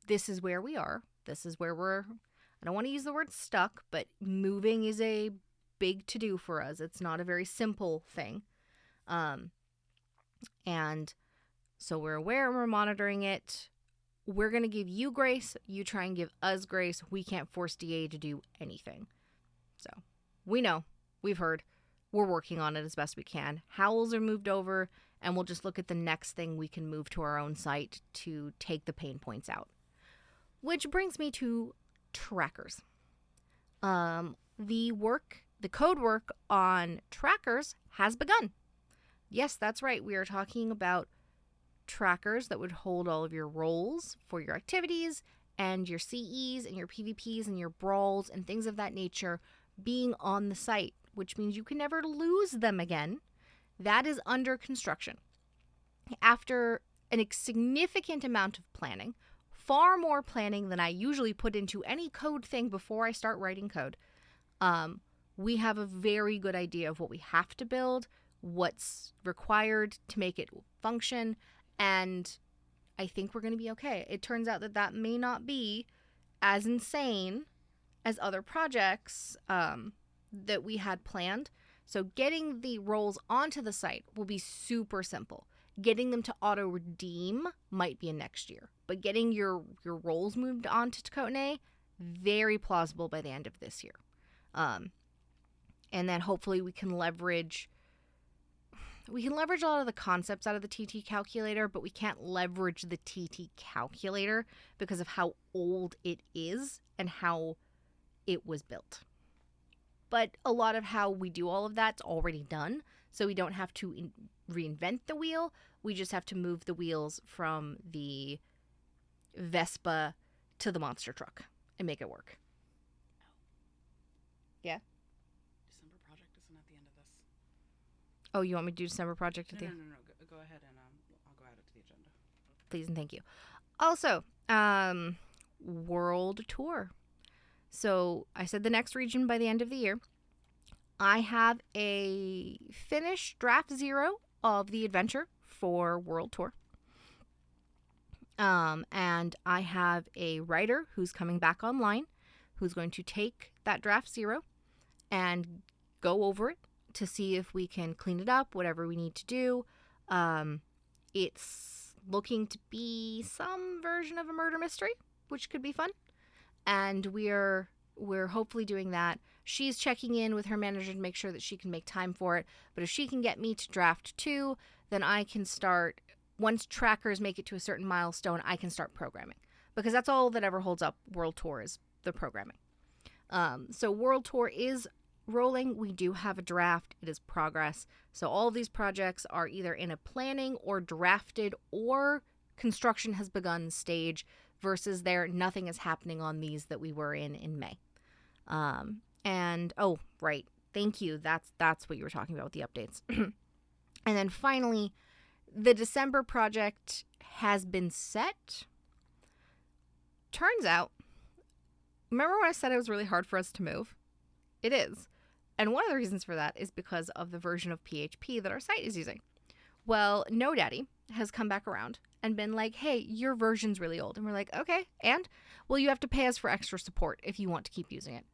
this is where we are. This is where we're, I don't want to use the word stuck, but moving is a big to-do for us. It's not a very simple thing. And so we're aware and we're monitoring it. We're going to give you grace. You try and give us grace. We can't force DA to do anything. So we know. We've heard. We're working on it as best we can. Howls are moved over, and we'll just look at the next thing we can move to our own site to take the pain points out. Which brings me to trackers. The code work on trackers has begun. Yes, that's right. We are talking about trackers that would hold all of your roles for your activities and your CEs and your PvPs and your brawls and things of that nature being on the site, which means you can never lose them again. That is under construction. After a significant amount of planning, far more planning than I usually put into any code thing before I start writing code, we have a very good idea of what we have to build, what's required to make it function, and I think we're going to be okay. It turns out that may not be as insane as other projects that we had planned. So getting the roles onto the site will be super simple. Getting them to auto-redeem might be a next year. But getting your roles moved onto Tokotas, very plausible by the end of this year. And then hopefully we can leverage a lot of the concepts out of the TT calculator, but we can't leverage the TT calculator because of how old it is and how it was built. But a lot of how we do all of that's already done, so we don't have to reinvent the wheel. We just have to move the wheels from the Vespa to the monster truck and make it work. Yeah? December project isn't at the end of this. Oh, you want me to do December project at the end? No. Go ahead and I'll go add it to the agenda. Please and thank you. Also, World Tour. So I said the next region by the end of the year. I have a finished draft 0 of the adventure for World Tour. And I have a writer who's coming back online who's going to take that draft 0 and go over it to see if we can clean it up, whatever we need to do. It's looking to be some version of a murder mystery, which could be fun. And we're hopefully doing that. She's checking in with her manager to make sure that she can make time for it. But if she can get me to draft 2, then I can start. Once trackers make it to a certain milestone, I can start programming. Because that's all that ever holds up World Tour is the programming. So World Tour is rolling. We do have a draft. It is progress. So all of these projects are either in a planning or drafted or construction has begun stage versus there nothing is happening on these that we were in May. And oh, right. Thank you. That's what you were talking about with the updates. And then finally, the December project has been set. Turns out, remember when I said it was really hard for us to move? It is. And one of the reasons for that is because of the version of PHP that our site is using. Well, NoDaddy has come back around and been like, hey, your version's really old. And we're like, okay, and? Well, you have to pay us for extra support if you want to keep using it.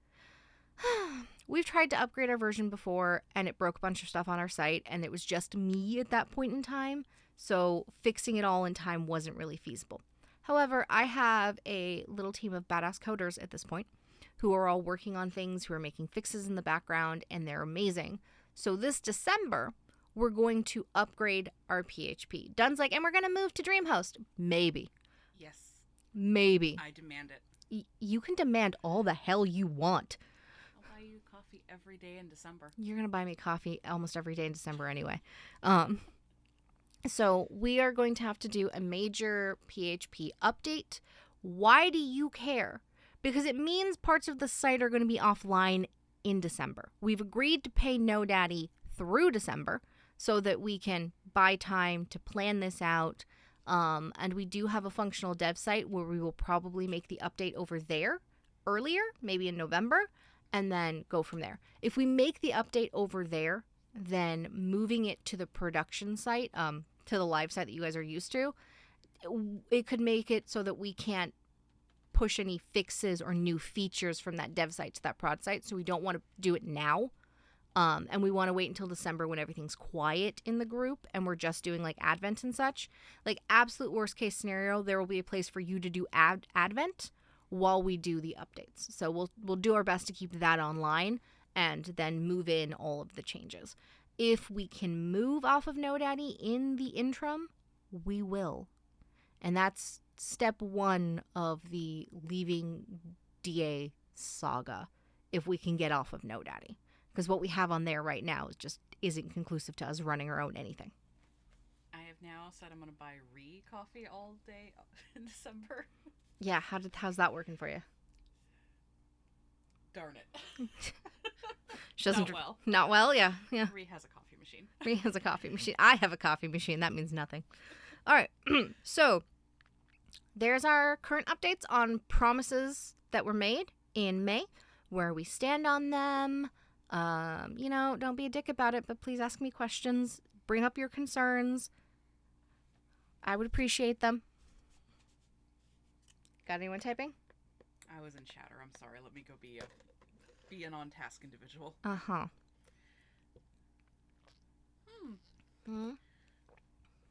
We've tried to upgrade our version before, and it broke a bunch of stuff on our site, and it was just me at that point in time, so fixing it all in time wasn't really feasible. However, I have a little team of badass coders at this point who are all working on things, who are making fixes in the background, and they're amazing. So this December, we're going to upgrade our PHP. Dunn's like, and we're going to move to DreamHost. Maybe. Yes. Maybe. I demand it. You can demand all the hell you want. I'll buy you coffee every day in December. You're going to buy me coffee almost every day in December anyway. So we are going to have to do a major PHP update. Why do you care? Because it means parts of the site are going to be offline in December. We've agreed to pay NoDaddy through December so that we can buy time to plan this out. And we do have a functional dev site where we will probably make the update over there earlier, maybe in November, and then go from there. If we make the update over there, then moving it to the production site, to the live site that you guys are used to, it could make it so that we can't push any fixes or new features from that dev site to that prod site. So we don't want to do it now. And we want to wait until December when everything's quiet in the group and we're just doing like Advent and such. Like absolute worst case scenario, there will be a place for you to do Advent while we do the updates. So we'll do our best to keep that online and then move in all of the changes. If we can move off of NoDaddy in the interim, we will. And that's step 1 of the leaving DA saga, if we can get off of NoDaddy. Because what we have on there right now just isn't conclusive to us running our own anything. I have now said I'm going to buy coffee all day in December. Yeah, how's that working for you? Darn it. She doesn't Not well. Not well, yeah. Ree has a coffee machine. Ree has a coffee machine. I have a coffee machine. That means nothing. All right. So there's our current updates on promises that were made in May, where we stand on them. Don't be a dick about it, but please ask me questions. Bring up your concerns. I would appreciate them. Got anyone typing? I was in chatter. I'm sorry. Let me go be an on-task individual. Uh-huh.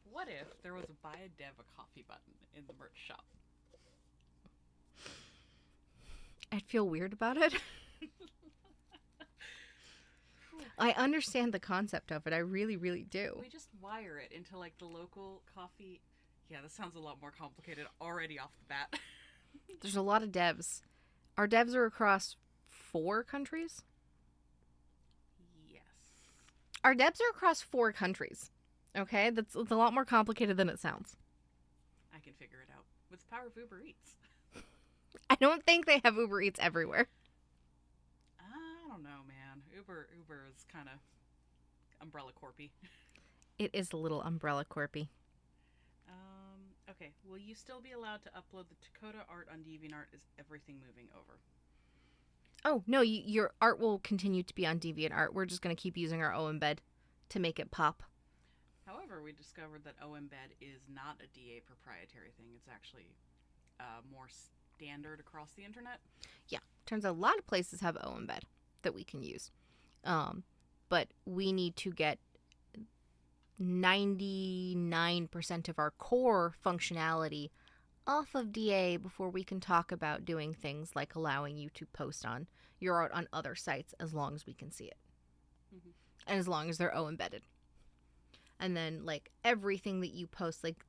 What if there was a buy a dev a coffee button in the merch shop? I'd feel weird about it. I understand the concept of it. I really, really do. We just wire it into like the local coffee. Yeah, this sounds a lot more complicated already off the bat. There's a lot of devs. Our devs are across 4 countries? Yes. Our devs are across 4 countries. Okay? It's a lot more complicated than it sounds. I can figure it out. With the power of Uber Eats. I don't think they have Uber Eats everywhere. I don't know, man. Uber is kind of umbrella corpy. It is a little umbrella corpy. Okay. Will you still be allowed to upload the Tokota art on DeviantArt? Is everything moving over? Oh, no, your art will continue to be on DeviantArt. We're just going to keep using our embed to make it pop. However, we discovered that embed is not a DA proprietary thing. It's actually more standard across the internet. Yeah, turns out a lot of places have embed that we can use. But we need to get 99% of our core functionality off of DA before we can talk about doing things like allowing you to post on your art on other sites as long as we can see it. Mm-hmm. And as long as they're embedded. And then, like, everything that you post, like,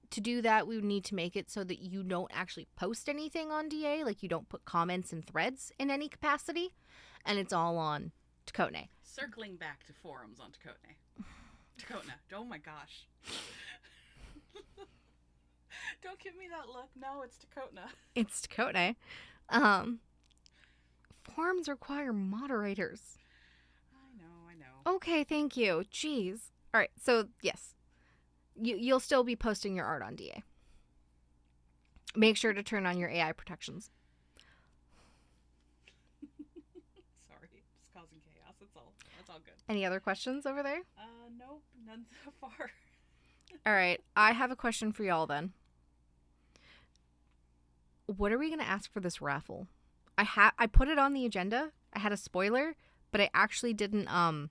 to do that, we would need to make it so that you don't actually post anything on DA. Like, you don't put comments and threads in any capacity. And it's all on Tokotas. Circling back to forums on Tokotas. Tokotas. Oh my gosh. Don't give me that look. No, it's Tokotas. It's Tokotas. Forums require moderators. I know. Okay, thank you. Jeez. All right, so yes. You'll still be posting your art on DA. Make sure to turn on your AI protections. Sorry, just causing chaos. That's all good. Any other questions over there? Nope, none so far. All right, I have a question for y'all then. What are we going to ask for this raffle? I put it on the agenda. I had a spoiler, but I actually didn't come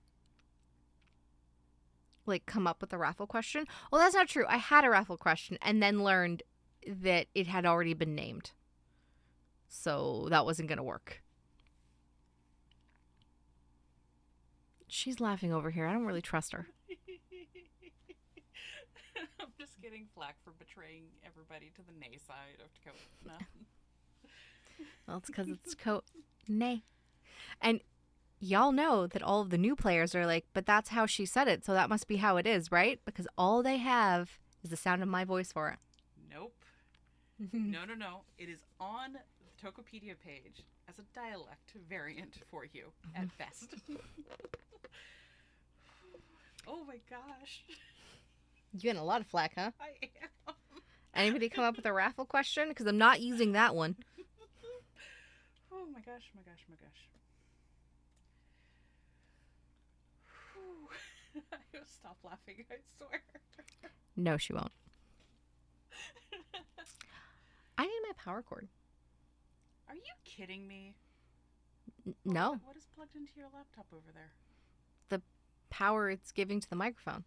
up with a raffle question. Well, that's not true. I had a raffle question and then learned that it had already been named. So that wasn't going to work. She's laughing over here. I don't really trust her. I'm just getting flack for betraying everybody to the nay side of Tokotas. Well, it's because it's nay. And y'all know that all of the new players are like, but that's how she said it, so that must be how it is, right? Because all they have is the sound of my voice for it. Nope. No. It is on the Tokopedia page as a dialect variant for you, at best. Oh my gosh. You getting a lot of flack, huh? I am. Anybody come up with a raffle question? Because I'm not using that one. Oh my gosh. I will stop laughing, I swear. No, she won't. I need my power cord. Are you kidding me? No. What is plugged into your laptop over there? The power it's giving to the microphone.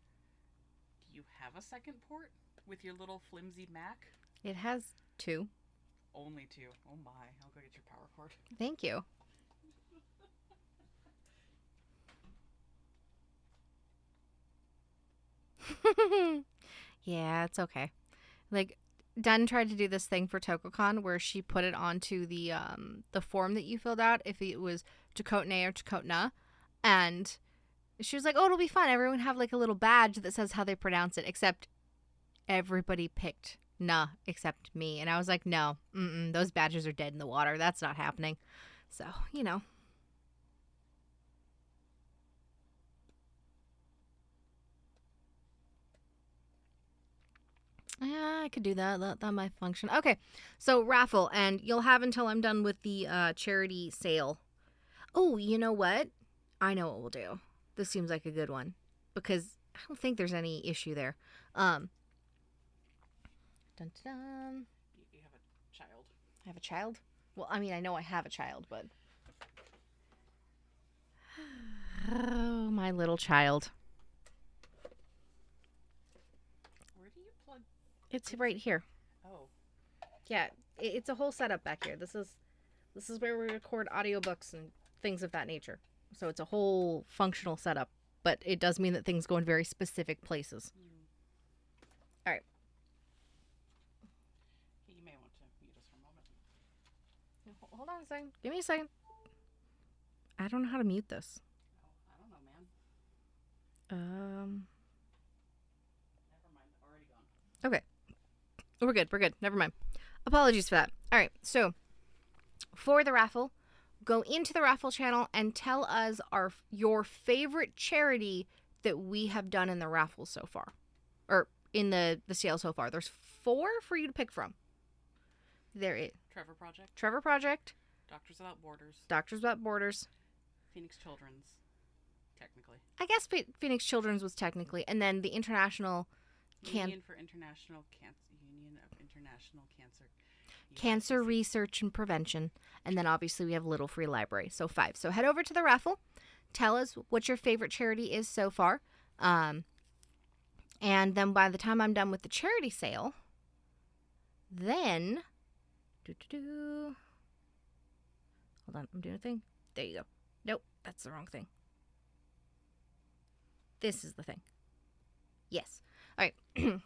Do you have a second port with your little flimsy Mac? It has 2. Only 2. Oh my. I'll go get your power cord. Thank you. Yeah, it's okay. Like, Dun tried to do this thing for TokoCon where she put it onto the form that you filled out if it was Tokotas or Tokotas, and she was like, "Oh, it'll be fun. Everyone have like a little badge that says how they pronounce it." Except everybody picked nah except me, and I was like, "No, those badges are dead in the water. That's not happening." So, you know. Yeah, I could do that. That might function. Okay, so raffle, and you'll have until I'm done with the charity sale. Oh, you know what? I know what we'll do. This seems like a good one because I don't think there's any issue there. Dun, dun, dun. You have a child. I have a child? Well, I mean, I know I have a child, but oh, my little child. It's right here. Oh. Yeah, it's a whole setup back here. This is where we record audiobooks and things of that nature. So it's a whole functional setup, but it does mean that things go in very specific places. All right. You may want to mute us for a moment. Hold on a second. Give me a second. I don't know how to mute this. Oh, I don't know, man. Never mind. Already gone. Okay. We're good. Never mind. Apologies for that. All right. So, for the raffle, go into the raffle channel and tell us your favorite charity that we have done in the raffle so far. Or in the sale so far. There's 4 for you to pick from. There is Trevor Project. Trevor Project, Doctors Without Borders, Doctors Without Borders. Phoenix Children's, technically. I guess Phoenix Children's was technically, and then the International Union of International Cancer. Cancer Research and Prevention, and then obviously we have Little Free Library. So 5. So head over to the raffle. Tell us what your favorite charity is so far. And then by the time I'm done with the charity sale, then... Hold on, I'm doing a thing. There you go. Nope, that's the wrong thing. This is the thing. Yes. All right. And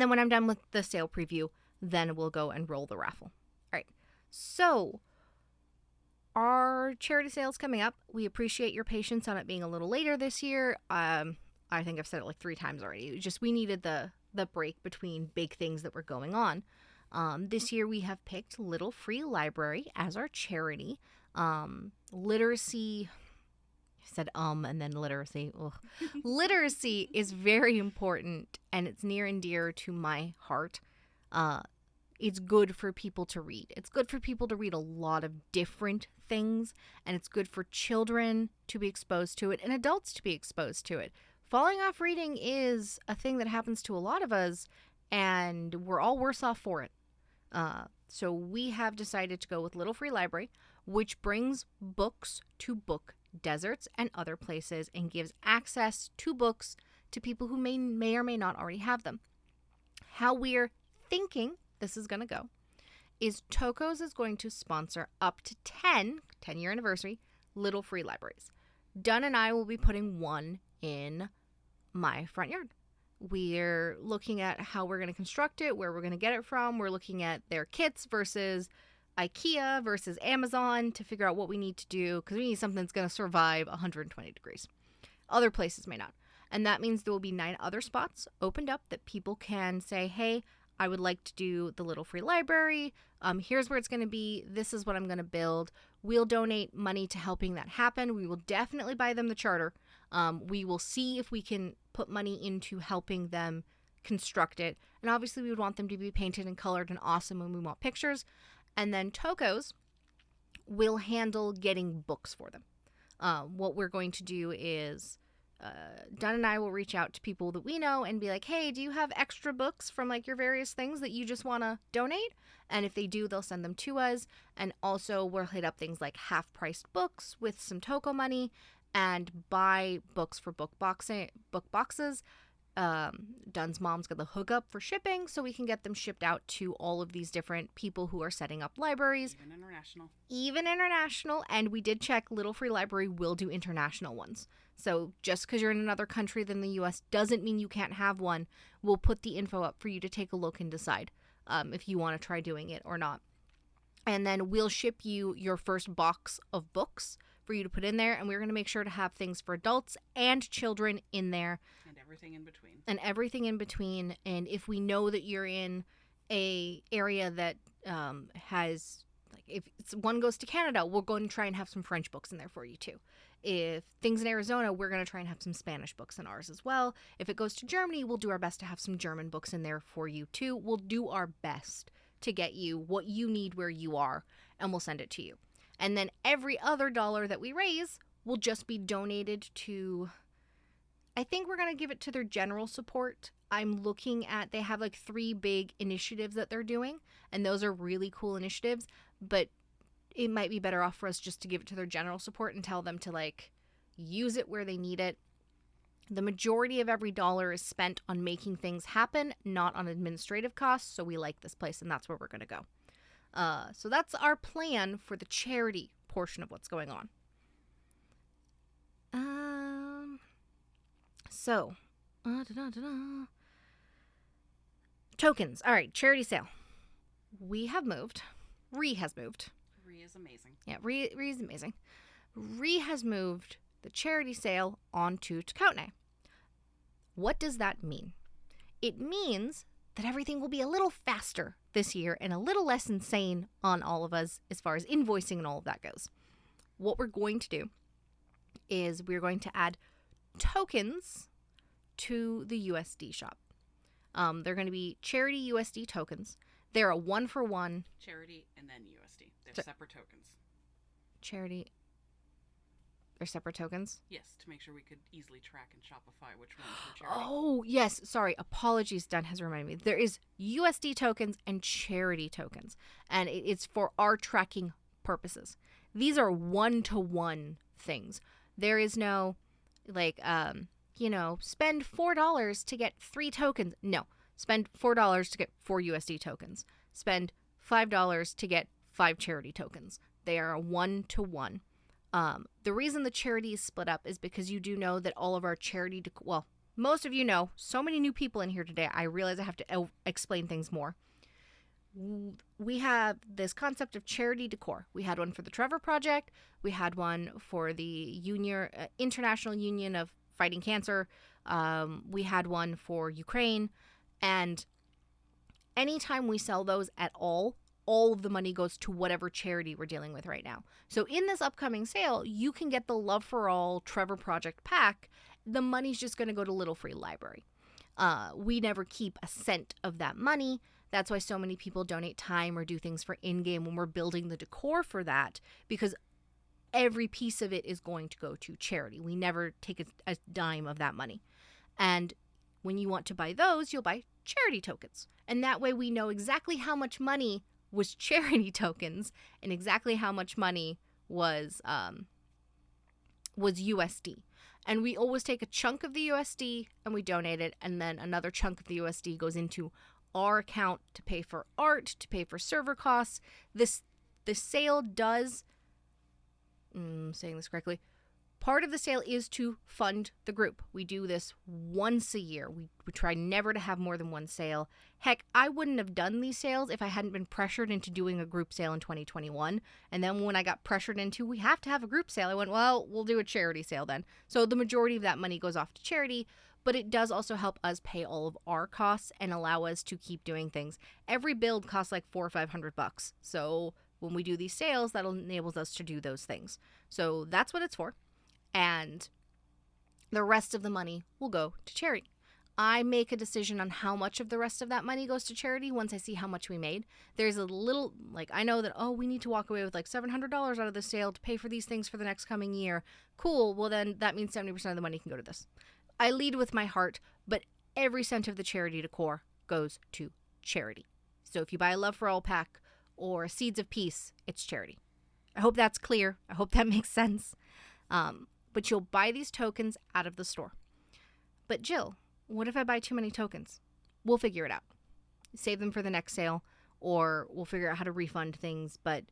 then when I'm done with the sale preview, then we'll go and roll the raffle. All right. So our charity sale's coming up. We appreciate your patience on it being a little later this year. I think I've said it like 3 times already. We needed the break between big things that were going on. This year we have picked Little Free Library as our charity. Literacy, I said and then literacy. Literacy is very important, and it's near and dear to my heart. It's good for people to read. It's good for people to read a lot of different things, and it's good for children to be exposed to it and adults to be exposed to it. Falling off reading is a thing that happens to a lot of us, and we're all worse off for it. So we have decided to go with Little Free Library, which brings books to book deserts and other places and gives access to books to people who may or may not already have them. How we're thinking this is going to go is Tokotas is going to sponsor up to 10-year anniversary Little Free Libraries. Dunn and I will be putting one in my front yard. We're looking at how we're going to construct it, where we're going to get it from. We're looking at their kits versus IKEA versus Amazon to figure out what we need to do, because we need something that's going to survive 120 degrees. Other places may not. And that means there will be 9 other spots opened up that people can say, hey, I would like to do the Little Free Library. Here's where it's going to be. This is what I'm going to build. We'll donate money to helping that happen. We will definitely buy them the charter. We will see if we can put money into helping them construct it. And obviously we would want them to be painted and colored and awesome when we want pictures. And then Tokotas will handle getting books for them. What we're going to do is Dunn and I will reach out to people that we know and be like, hey, do you have extra books from like your various things that you just want to donate? And if they do, they'll send them to us. And also we'll hit up things like half-priced books with some Toko money and buy books for book boxes. Dunn's mom's got the hookup for shipping, so we can get them shipped out to all of these different people who are setting up libraries. Even international. And we did check, Little Free Library will do international ones. So just because you're in another country than the U.S. doesn't mean you can't have one. We'll put the info up for you to take a look and decide if you want to try doing it or not. And then we'll ship you your first box of books for you to put in there. And we're going to make sure to have things for adults and children in there. And everything in between. And if we know that you're in a area that has, like, if one goes to Canada, we're going to try and have some French books in there for you too. If things in Arizona, we're going to try and have some Spanish books in ours as well. If it goes to Germany, we'll do our best to have some German books in there for you too. We'll do our best to get you what you need where you are, and we'll send it to you. And then every other dollar that we raise will just be donated to, I think we're going to give it to their general support. I'm looking at, they have like 3 big initiatives that they're doing, and those are really cool initiatives, but it might be better off for us just to give it to their general support and tell them to like use it where they need it. The majority of every dollar is spent on making things happen, not on administrative costs. So we like this place, and that's where we're going to go. So that's our plan for the charity portion of what's going on. Tokens. All right, charity sale. We have moved. Ree has moved. Ree is amazing. Yeah, Ree is amazing. Ree has moved the charity sale onto Tokotas. What does that mean? It means that everything will be a little faster this year and a little less insane on all of us as far as invoicing and all of that goes. What we're going to do is we're going to add tokens to the USD shop. They're going to be charity USD tokens. They're a 1-for-1 Charity and then USD. They're So- separate tokens. charity. They're separate tokens. Yes, to make sure we could easily track in Shopify which ones were charity. Oh, yes. Sorry. Apologies. Dunn has reminded me. There is USD tokens and charity tokens, and it's for our tracking purposes. These are 1-to-1 things. There is no, like, spend $4 to get 3 tokens. No. Spend $4 to get 4 USD tokens. Spend $5 to get 5 charity tokens. They are a 1-to-1. The reason the charity is split up is because you do know that all of our charity, most of you know, so many new people in here today, I realize I have to explain things more. We have this concept of charity decor. We had one for the Trevor Project. We had one for the International Union of Fighting Cancer. We had one for Ukraine. And anytime we sell those at all of the money goes to whatever charity we're dealing with right now. So in this upcoming sale, you can get the Love for All Trevor Project pack. The money's just going to go to Little Free Library. We never keep a cent of that money. That's why so many people donate time or do things for in-game when we're building the decor for that, because every piece of it is going to go to charity. We never take a dime of that money. And when you want to buy those, you'll buy charity tokens. And that way we know exactly how much money was charity tokens and exactly how much money was USD. And we always take a chunk of the USD and we donate it, and then another chunk of the USD goes into our account to pay for art, to pay for server costs. The sale does, saying this correctly, part of the sale is to fund the group. We do this once a year. We try never to have more than one sale. Heck, I wouldn't have done these sales if I hadn't been pressured into doing a group sale in 2021. And then when I got pressured into, we have to have a group sale, I went, well, we'll do a charity sale then. So the majority of that money goes off to charity, but it does also help us pay all of our costs and allow us to keep doing things. Every build costs like $400 or $500. So when we do these sales, that enables us to do those things. So that's what it's for. And the rest of the money will go to charity. I make a decision on how much of the rest of that money goes to charity once I see how much we made. There's a little, I know that, we need to walk away with like $700 out of the sale to pay for these things for the next coming year. Cool. Well, then that means 70% of the money can go to this. I lead with my heart, but every cent of the charity decor goes to charity. So if you buy a Love for All pack or Seeds of Peace, it's charity. I hope that's clear. I hope that makes sense. But you'll buy these tokens out of the store. But Jill, what if I buy too many tokens? We'll figure it out. Save them for the next sale, or we'll figure out how to refund things. But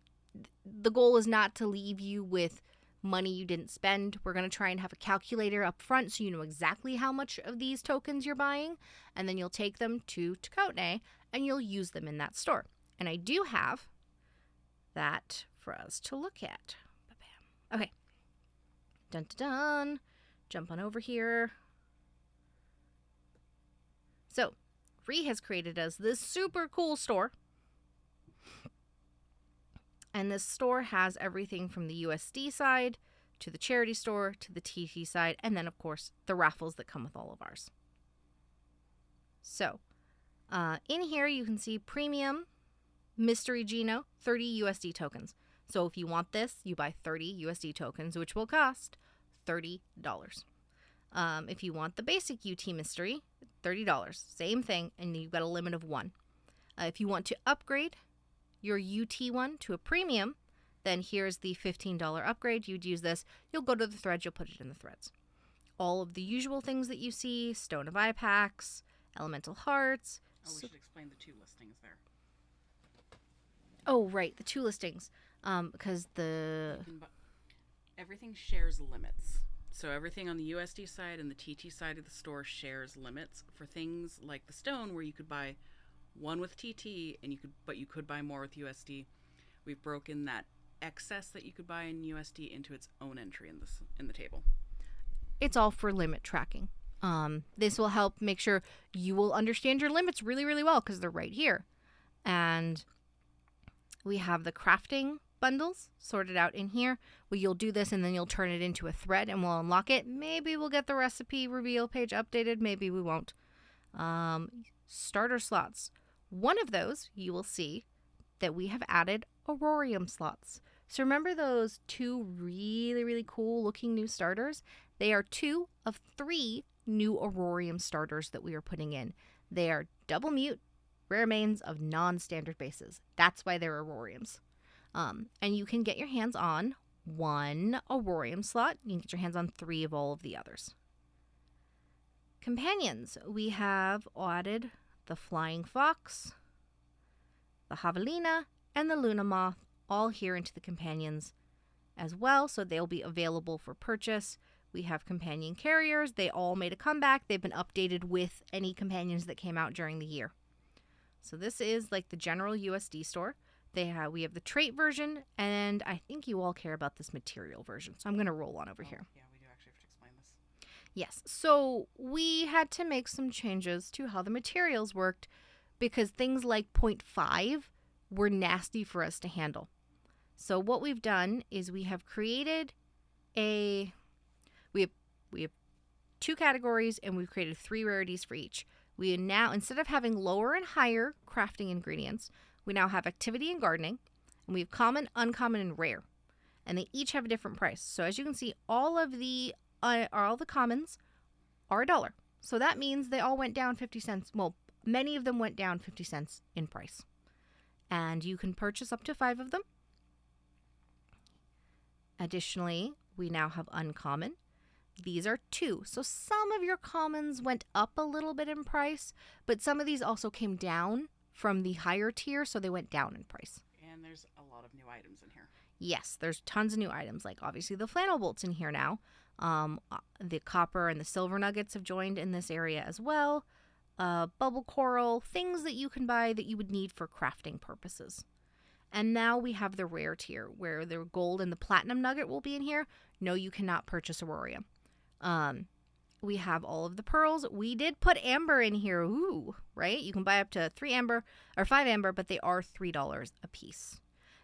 the goal is not to leave you with money you didn't spend. We're going to try and have a calculator up front so you know exactly how much of these tokens you're buying. And then you'll take them to Tokotas and you'll use them in that store. And I do have that for us to look at. Okay. Dun dun dun. Jump on over here. So, Ree has created us this super cool store. And this store has everything from the USD side to the charity store to the TT side, and then, of course, the raffles that come with all of ours. So, in here you can see premium mystery Geno, 30 USD tokens. So if you want this, you buy 30 USD tokens, which will cost $30. If you want the basic UT mystery, $30. Same thing, and you've got a limit of 1. If you want to upgrade your UT one to a premium, then here's the $15 upgrade. You'd use this. You'll go to the threads. You'll put it in the threads. All of the usual things that you see, Stone of Eye packs, Elemental Hearts. We should explain the 2 listings there. Oh, right, the 2 listings. Because everything shares limits. So everything on the USD side and the TT side of the store shares limits for things like the stone, where you could buy one with TT and you could buy more with USD. We've broken that excess that you could buy in USD into its own entry in the table. It's all for limit tracking. This will help make sure you will understand your limits really, really well, because they're right here. And we have the crafting bundles sorted out in here. Well, you'll do this and then you'll turn it into a thread and we'll unlock it. Maybe we'll get the recipe reveal page updated. Maybe we won't. Starter slots. One of those, you will see that we have added Aurorium slots. So remember those two really, really cool looking new starters? They are two of three new Aurorium starters that we are putting in. They are double mute, rare mains of non-standard bases. That's why they're Auroriums. And you can get your hands on one Aurorium slot. You can get your hands on three of all of the others. Companions, we have added the Flying Fox, the Javelina, and the Luna Moth, all here into the companions as well, so they'll be available for purchase. We have companion carriers. They all made a comeback. They've been updated with any companions that came out during the year. So this is like the general USD store. We have the trait version, and I think you all care about this material version, so I'm going to roll on over here. Yeah, we do actually have to explain this. Yes, so we had to make some changes to how the materials worked because things like 0.5 were nasty for us to handle. So what we've done is we have created we have two categories, and we've created 3 rarities for each. We now, instead of having lower and higher crafting ingredients, we now have activity and gardening, and we have common, uncommon, and rare. And they each have a different price. So as you can see, all the commons are $1. So that means they all went down 50 cents. Well, many of them went down 50 cents in price. And you can purchase up to 5 of them. Additionally, we now have uncommon. These are 2. So some of your commons went up a little bit in price, but some of these also came down from the higher tier, so they went down in price. And there's a lot of new items in here. Yes, there's tons of new items, like obviously the flannel bolts in here now. The copper and the silver nuggets have joined in this area as well. Bubble coral, things that you can buy that you would need for crafting purposes. And now we have the rare tier, where the gold and the platinum nugget will be in here. No, you cannot purchase Aurorium. We have all of the pearls. We did put amber in here. Ooh, right? You can buy up to 3 amber or 5 amber, but they are $3 a piece.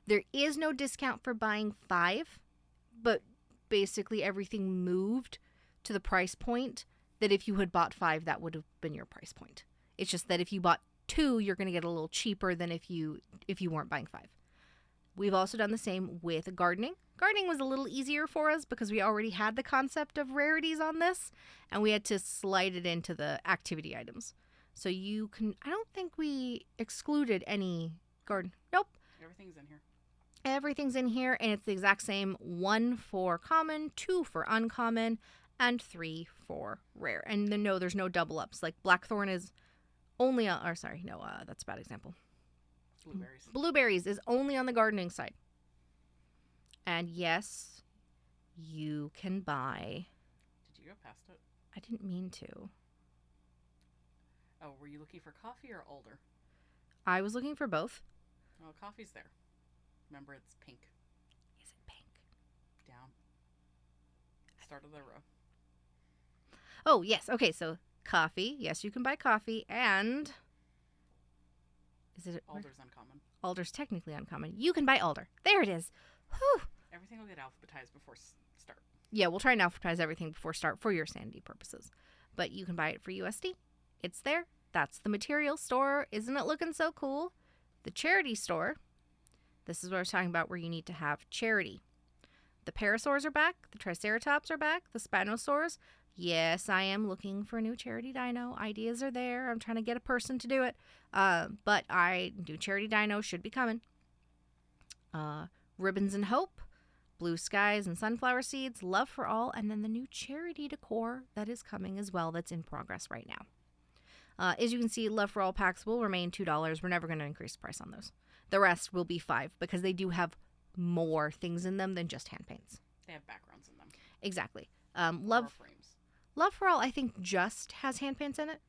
There is no discount for buying 5, but basically everything moved to the price point that if you had bought 5, that would have been your price point. It's just that if you bought 2, you're going to get a little cheaper than if you weren't buying 5. We've also done the same with gardening. Gardening was a little easier for us because we already had the concept of rarities on this, and we had to slide it into the activity items. So you can, I don't think we excluded any garden. Nope. Everything's in here. Everything's in here, and it's the exact same: 1 for common, 2 for uncommon, and 3 for rare. And then no, there's no double ups. Like Blackthorn is only on, or sorry, no, that's a bad example. Blueberries. Blueberries is only on the gardening side. And yes, you can buy. Did you go past it? I didn't mean to. Oh, were you looking for coffee or alder? I was looking for both. Oh, coffee's there. Remember, it's pink. Is it pink? Down. Start of the row. Oh, yes. Okay, so coffee. Yes, you can buy coffee. And is it Alder's uncommon. Alder's technically uncommon. You can buy alder. There it is. Whew. Everything will get alphabetized before start. Yeah, we'll try and alphabetize everything before start for your sanity purposes. But you can buy it for USD. It's there. That's the material store. Isn't it looking so cool? The charity store. This is what I was talking about, where you need to have charity. The parasaurs are back. The triceratops are back. The spinosaurs. Yes, I am looking for a new charity dino. Ideas are there. I'm trying to get a person to do it. But new charity dino should be coming. Ribbons and Hope, Blue Skies and Sunflower Seeds, Love for All, and then the new charity decor that is coming as well, that's in progress right now. As you can see, Love for All packs will remain $2. We're never going to increase the price on those. The rest will be $5 because they do have more things in them than just hand paints. They have backgrounds in them. Exactly. Love frames. Love for All, I think, just has hand paints in it.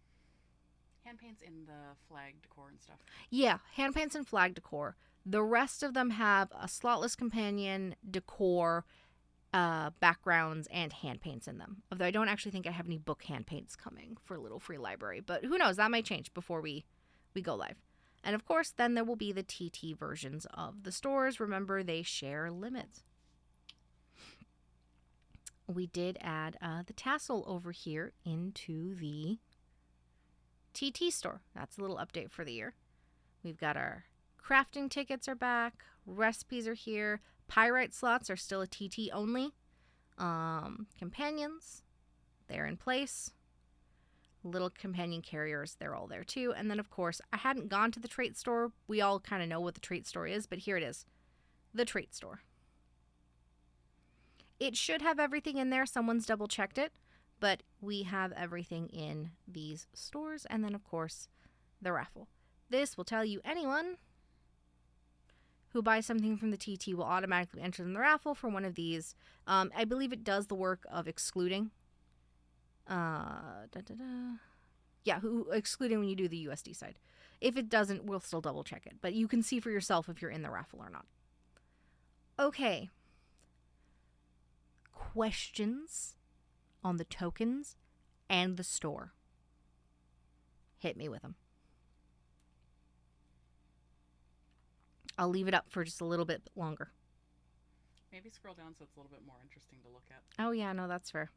Hand paints in the flag decor and stuff. Yeah, hand paints and flag decor. The rest of them have a slotless companion, decor, backgrounds, and hand paints in them. Although I don't actually think I have any book hand paints coming for Little Free Library. But who knows? That might change before we go live. And of course, then there will be the TT versions of the stores. Remember, they share limits. We did add the tassel over here into the TT store. That's a little update for the year. We've got our crafting tickets are back. Recipes are here. Pyrite slots are still a TT only. Companions, they're in place. Little companion carriers, they're all there too. And then, of course, I hadn't gone to the trait store. We all kind of know what the trait store is, but here it is. The trait store. It should have everything in there. Someone's double checked it, but we have everything in these stores. And then, of course, the raffle. This will tell you anyone who buys something from the TT will automatically enter in the raffle for one of these. I believe it does the work of excluding. Yeah, excluding when you do the USD side. If it doesn't, we'll still double check it. But you can see for yourself if you're in the raffle or not. Okay. Questions on the tokens and the store. Hit me with them. I'll leave it up for just a little bit longer. Maybe scroll down so it's a little bit more interesting to look at. Oh, yeah, no, that's fair.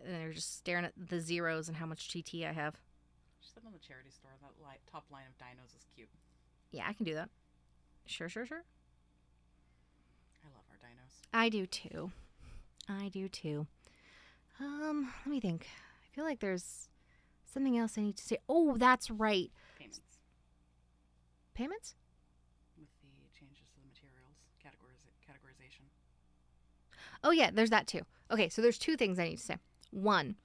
And they're just staring at the zeros and how much TT I have. Just sit on the charity store. That top line of dinos is cute. Yeah, I can do that. Sure. I love our dinos. I do too. Let me think. I feel like there's something else I need to say. Oh, that's right. Payments? With the changes to the materials categorization. Oh, yeah, there's that too. Okay, so there's two things I need to say. One,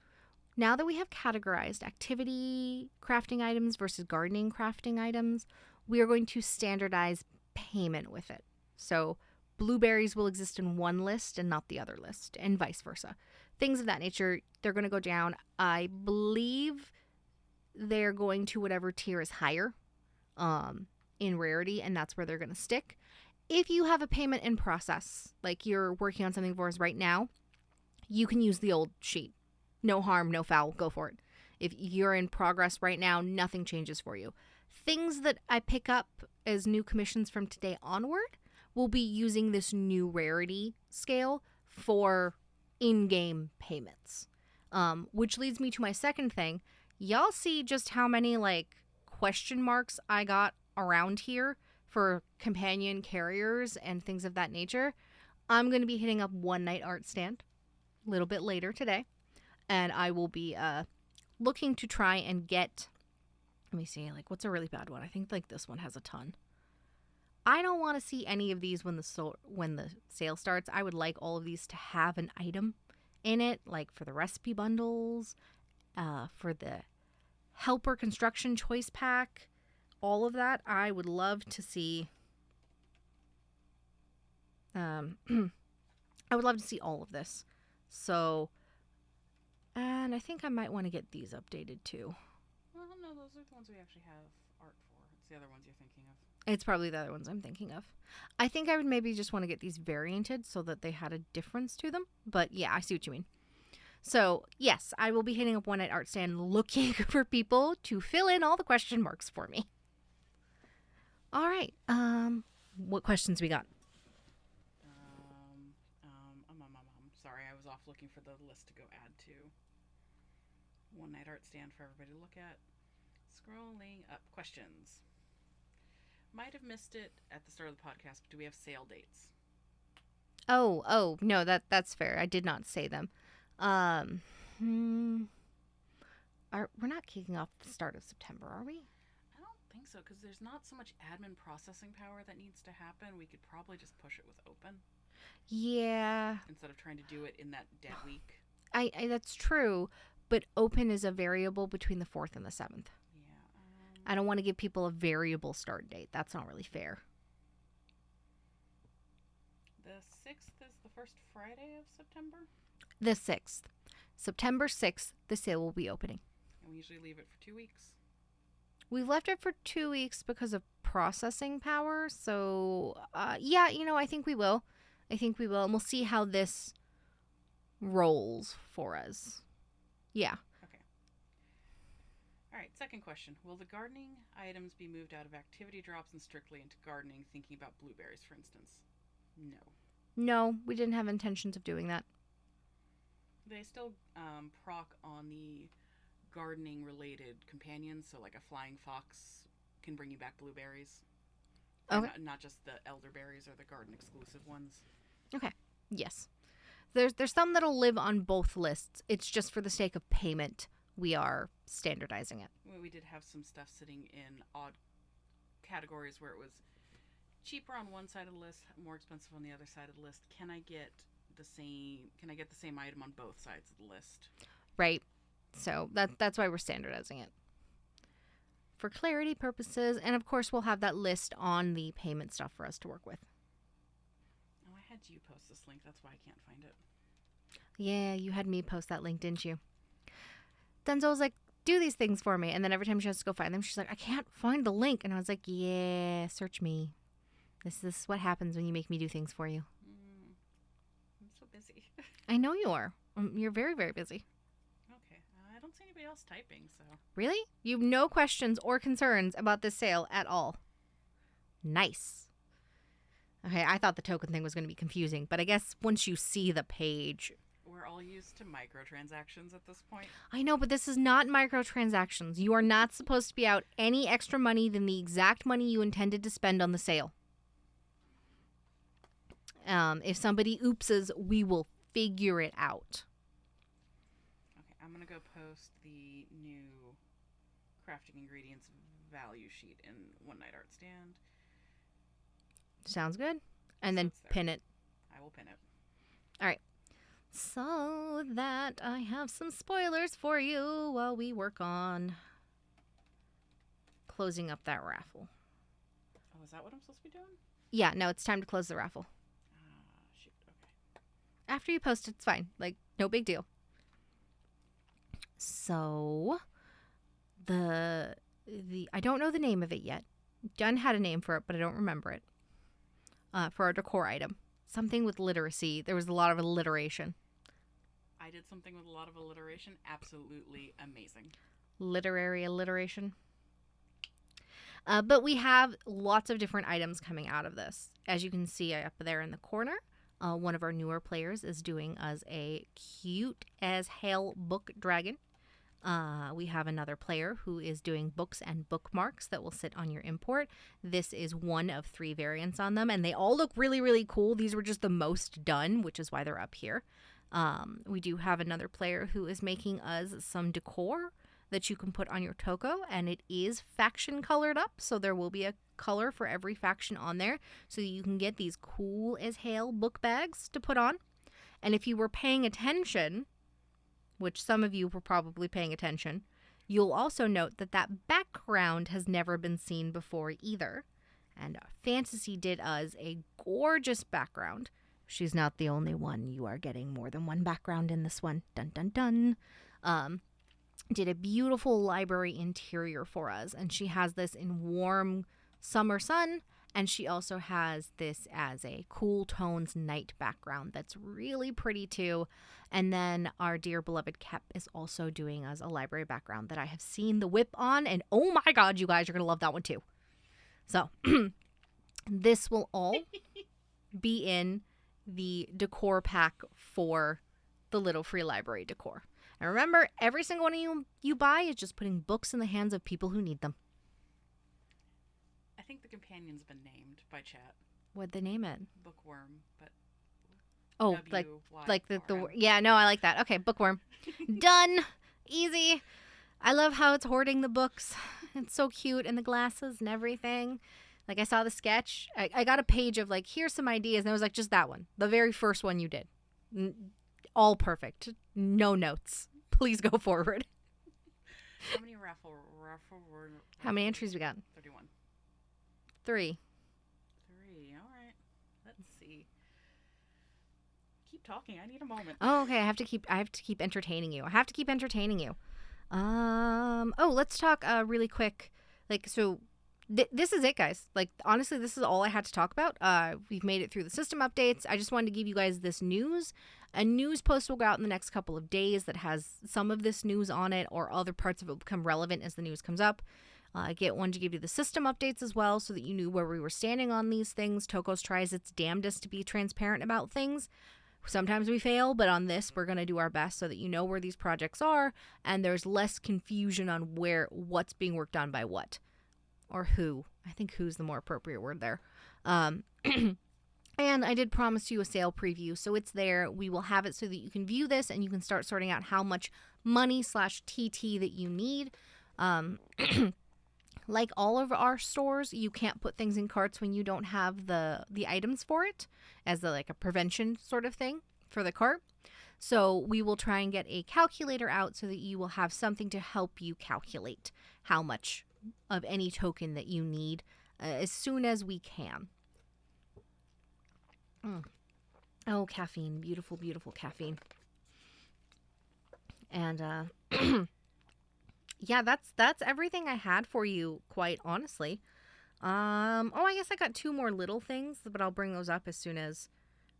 now that we have categorized activity crafting items versus gardening crafting items, we are going to standardize payment with it. So blueberries will exist in one list and not the other list, and vice versa. Things of that nature, they're going to go down. I believe they're going to whatever tier is higher in rarity, and that's where they're going to stick. If you have a payment in process, like you're working on something for us right now, you can use the old sheet. No harm, no foul, go for it. If you're in progress right now, nothing changes for you. Things that I pick up as new commissions from today onward will be using this new rarity scale for in-game payments. Which leads me to my second thing. Y'all see just how many question marks I got around here for companion carriers and things of that nature. I'm going to be hitting up One Night Art Stand a little bit later today. And I will be looking to try and get, let me see, what's a really bad one? I think this one has a ton. I don't want to see any of these when the sale starts. I would like all of these to have an item in it, like for the recipe bundles, for the helper construction choice pack, all of that. I would love to see. I would love to see all of this. So, and I think I might want to get these updated too. Well, no, those are the ones we actually have art for. It's the other ones you're thinking of. It's probably the other ones I'm thinking of. I think I would maybe just want to get these varianted so that they had a difference to them. But yeah, I see what you mean. So yes, I will be hitting up One Night Art Stand looking for people to fill in all the question marks for me. All right. What questions we got? Sorry, I was off looking for the list to go add to. One Night Art Stand for everybody to look at. Scrolling up. Questions. Might have missed it at the start of the podcast, but do we have sale dates? Oh, no, that's fair. I did not say them. We're not kicking off the start of September, are we? I don't think so, because there's not so much admin processing power that needs to happen. We could probably just push it with open. Yeah. Instead of trying to do it in that dead week. I that's true, but open is a variable between the 4th and the 7th. Yeah. I don't want to give people a variable start date. That's not really fair. The 6th is the first Friday of September? The 6th. September 6th, the sale will be opening. And we usually leave it for 2 weeks. We've left it for 2 weeks because of processing power. So, yeah, I think we will. And we'll see how this rolls for us. Yeah. Okay. All right, second question. Will the gardening items be moved out of activity drops and strictly into gardening, thinking about blueberries, for instance? No. No, we didn't have intentions of doing that. They still proc on the gardening-related companions, so like a flying fox can bring you back blueberries. And Okay. not just the elderberries or the garden exclusive ones. Okay. Yes. There's some that'll live on both lists. It's just for the sake of payment we are standardizing it. We did have some stuff sitting in odd categories where it was cheaper on one side of the list, more expensive on the other side of the list. Can I get the same item on both sides of the list? Right. So that's why we're standardizing it. For clarity purposes, and of course we'll have that list on the payment stuff for us to work with. Oh, I had you post this link. That's why I can't find it. Yeah, you had me post that link, didn't you? Denzel was like, do these things for me. And then every time she has to go find them, she's like, I can't find the link. And I was like, yeah, search me. This is what happens when you make me do things for you. I'm so busy. I know you are. You're very, very busy. Okay. I don't see anybody else typing, so. Really? You have no questions or concerns about this sale at all. Nice. Okay, I thought the token thing was going to be confusing, but I guess once you see the page. We're all used to microtransactions at this point. I know, but this is not microtransactions. You are not supposed to be out any extra money than the exact money you intended to spend on the sale. If somebody oopses, we will figure it out. Okay, I'm going to go post the new crafting ingredients value sheet in One Night Art Stand. Sounds good. And then pin it. I will pin it. All right. So that I have some spoilers for you while we work on closing up that raffle. Oh, is that what I'm supposed to be doing? Yeah, no, it's time to close the raffle. Shoot, okay. After you post it, it's fine. Like, no big deal. So, the I don't know the name of it yet. Jen had a name for it, but I don't remember it. For our decor item. Something with literacy. There was a lot of alliteration. I did something with a lot of alliteration. Absolutely amazing. Literary alliteration. But we have lots of different items coming out of this. As you can see up there in the corner, one of our newer players is doing us a cute as hell book dragon. We have another player who is doing books and bookmarks that will sit on your import. This is one of 3 variants on them, and they all look really, really cool. These were just the most done, which is why they're up here. We do have another player who is making us some decor that you can put on your toko, and it is faction colored up, so there will be a color for every faction on there, so you can get these cool as hell book bags to put on. And if you were paying attention, which some of you were probably paying attention, you'll also note that that background has never been seen before either. And Fantasy did us a gorgeous background. She's not the only one. You are getting more than one background in this one. Dun, dun, dun. Did a beautiful library interior for us. And she has this in warm summer sun. And she also has this as a cool tones night background that's really pretty too. And then our dear beloved Kep is also doing us a library background that I have seen the whip on. And oh my God, you guys are going to love that one too. So this will all be in the decor pack for the Little Free Library decor. And remember, every single one of you buy is just putting books in the hands of people who need them. I think the companion's been named by chat. What'd they name it? Bookworm, but oh, like the yeah, no, I like that. Okay, bookworm. Done. Easy. I love how it's hoarding the books. It's so cute, and the glasses and everything. Like, I saw the sketch. I got a page of, like, here's some ideas, and I was like, just that one. The very first one you did. All perfect. No notes. Please go forward. How many raffle How many entries we got? 31. 3. 3. All right. Let's see. Keep talking. I need a moment. Oh, okay. I have to keep entertaining you. Oh, let's talk really quick. Like, so this is it, guys. Like, honestly, this is all I had to talk about. We've made it through the system updates. I just wanted to give you guys this news. A news post will go out in the next couple of days that has some of this news on it, or other parts of it will become relevant as the news comes up. I wanted to give you the system updates as well, so that you knew where we were standing on these things. Tokotas tries its damnedest to be transparent about things. Sometimes we fail, but on this, we're going to do our best so that you know where these projects are, and there's less confusion on what's being worked on by what. or who. I think who's the more appropriate word there. Um, and I did promise you a sale preview, so it's there. We will have it so that you can view this and you can start sorting out how much money/TT that you need. Like all of our stores, you can't put things in carts when you don't have the items for it, as like a prevention sort of thing for the cart. So we will try and get a calculator out so that you will have something to help you calculate how much of any token that you need as soon as we can. Oh, caffeine. Beautiful, beautiful caffeine. And yeah, that's everything I had for you, quite honestly. I guess I got 2 more little things, but I'll bring those up as soon as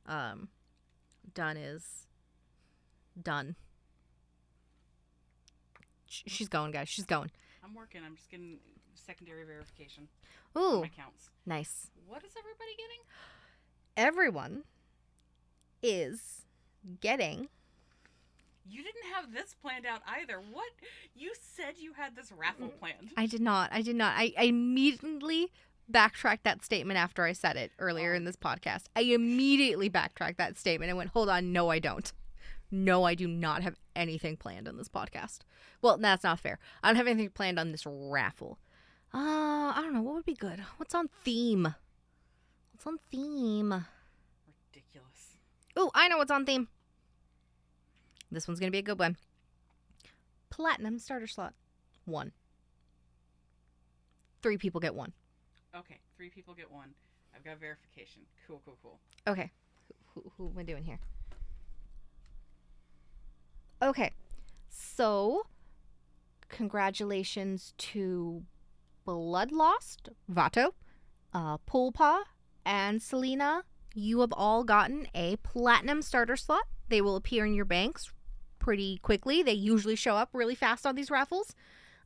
done is done. She's going, guys. She's going. I'm working. I'm just getting secondary verification. Ooh, my counts. Nice. What is everybody getting? Everyone is getting. You didn't have this planned out either. What? You said you had this raffle planned. I did not. I immediately backtracked that statement after I said it earlier in this podcast. I immediately backtracked that statement and went, hold on, no, I don't. No, I do not have anything planned on this podcast. Well, that's not fair. I don't have anything planned on this raffle. I don't know. What would be good? What's on theme? Ridiculous. Oh, I know what's on theme. This one's going to be a good one. Platinum starter slot. 1. 3 people get 1. Okay, 3 people get 1. I've got verification. Cool. Okay. Who am I doing here? Okay. So, congratulations to Bloodlost, Vato, Pulpa, and Selena. You have all gotten a platinum starter slot. They will appear in your banks pretty quickly. They usually show up really fast on these raffles.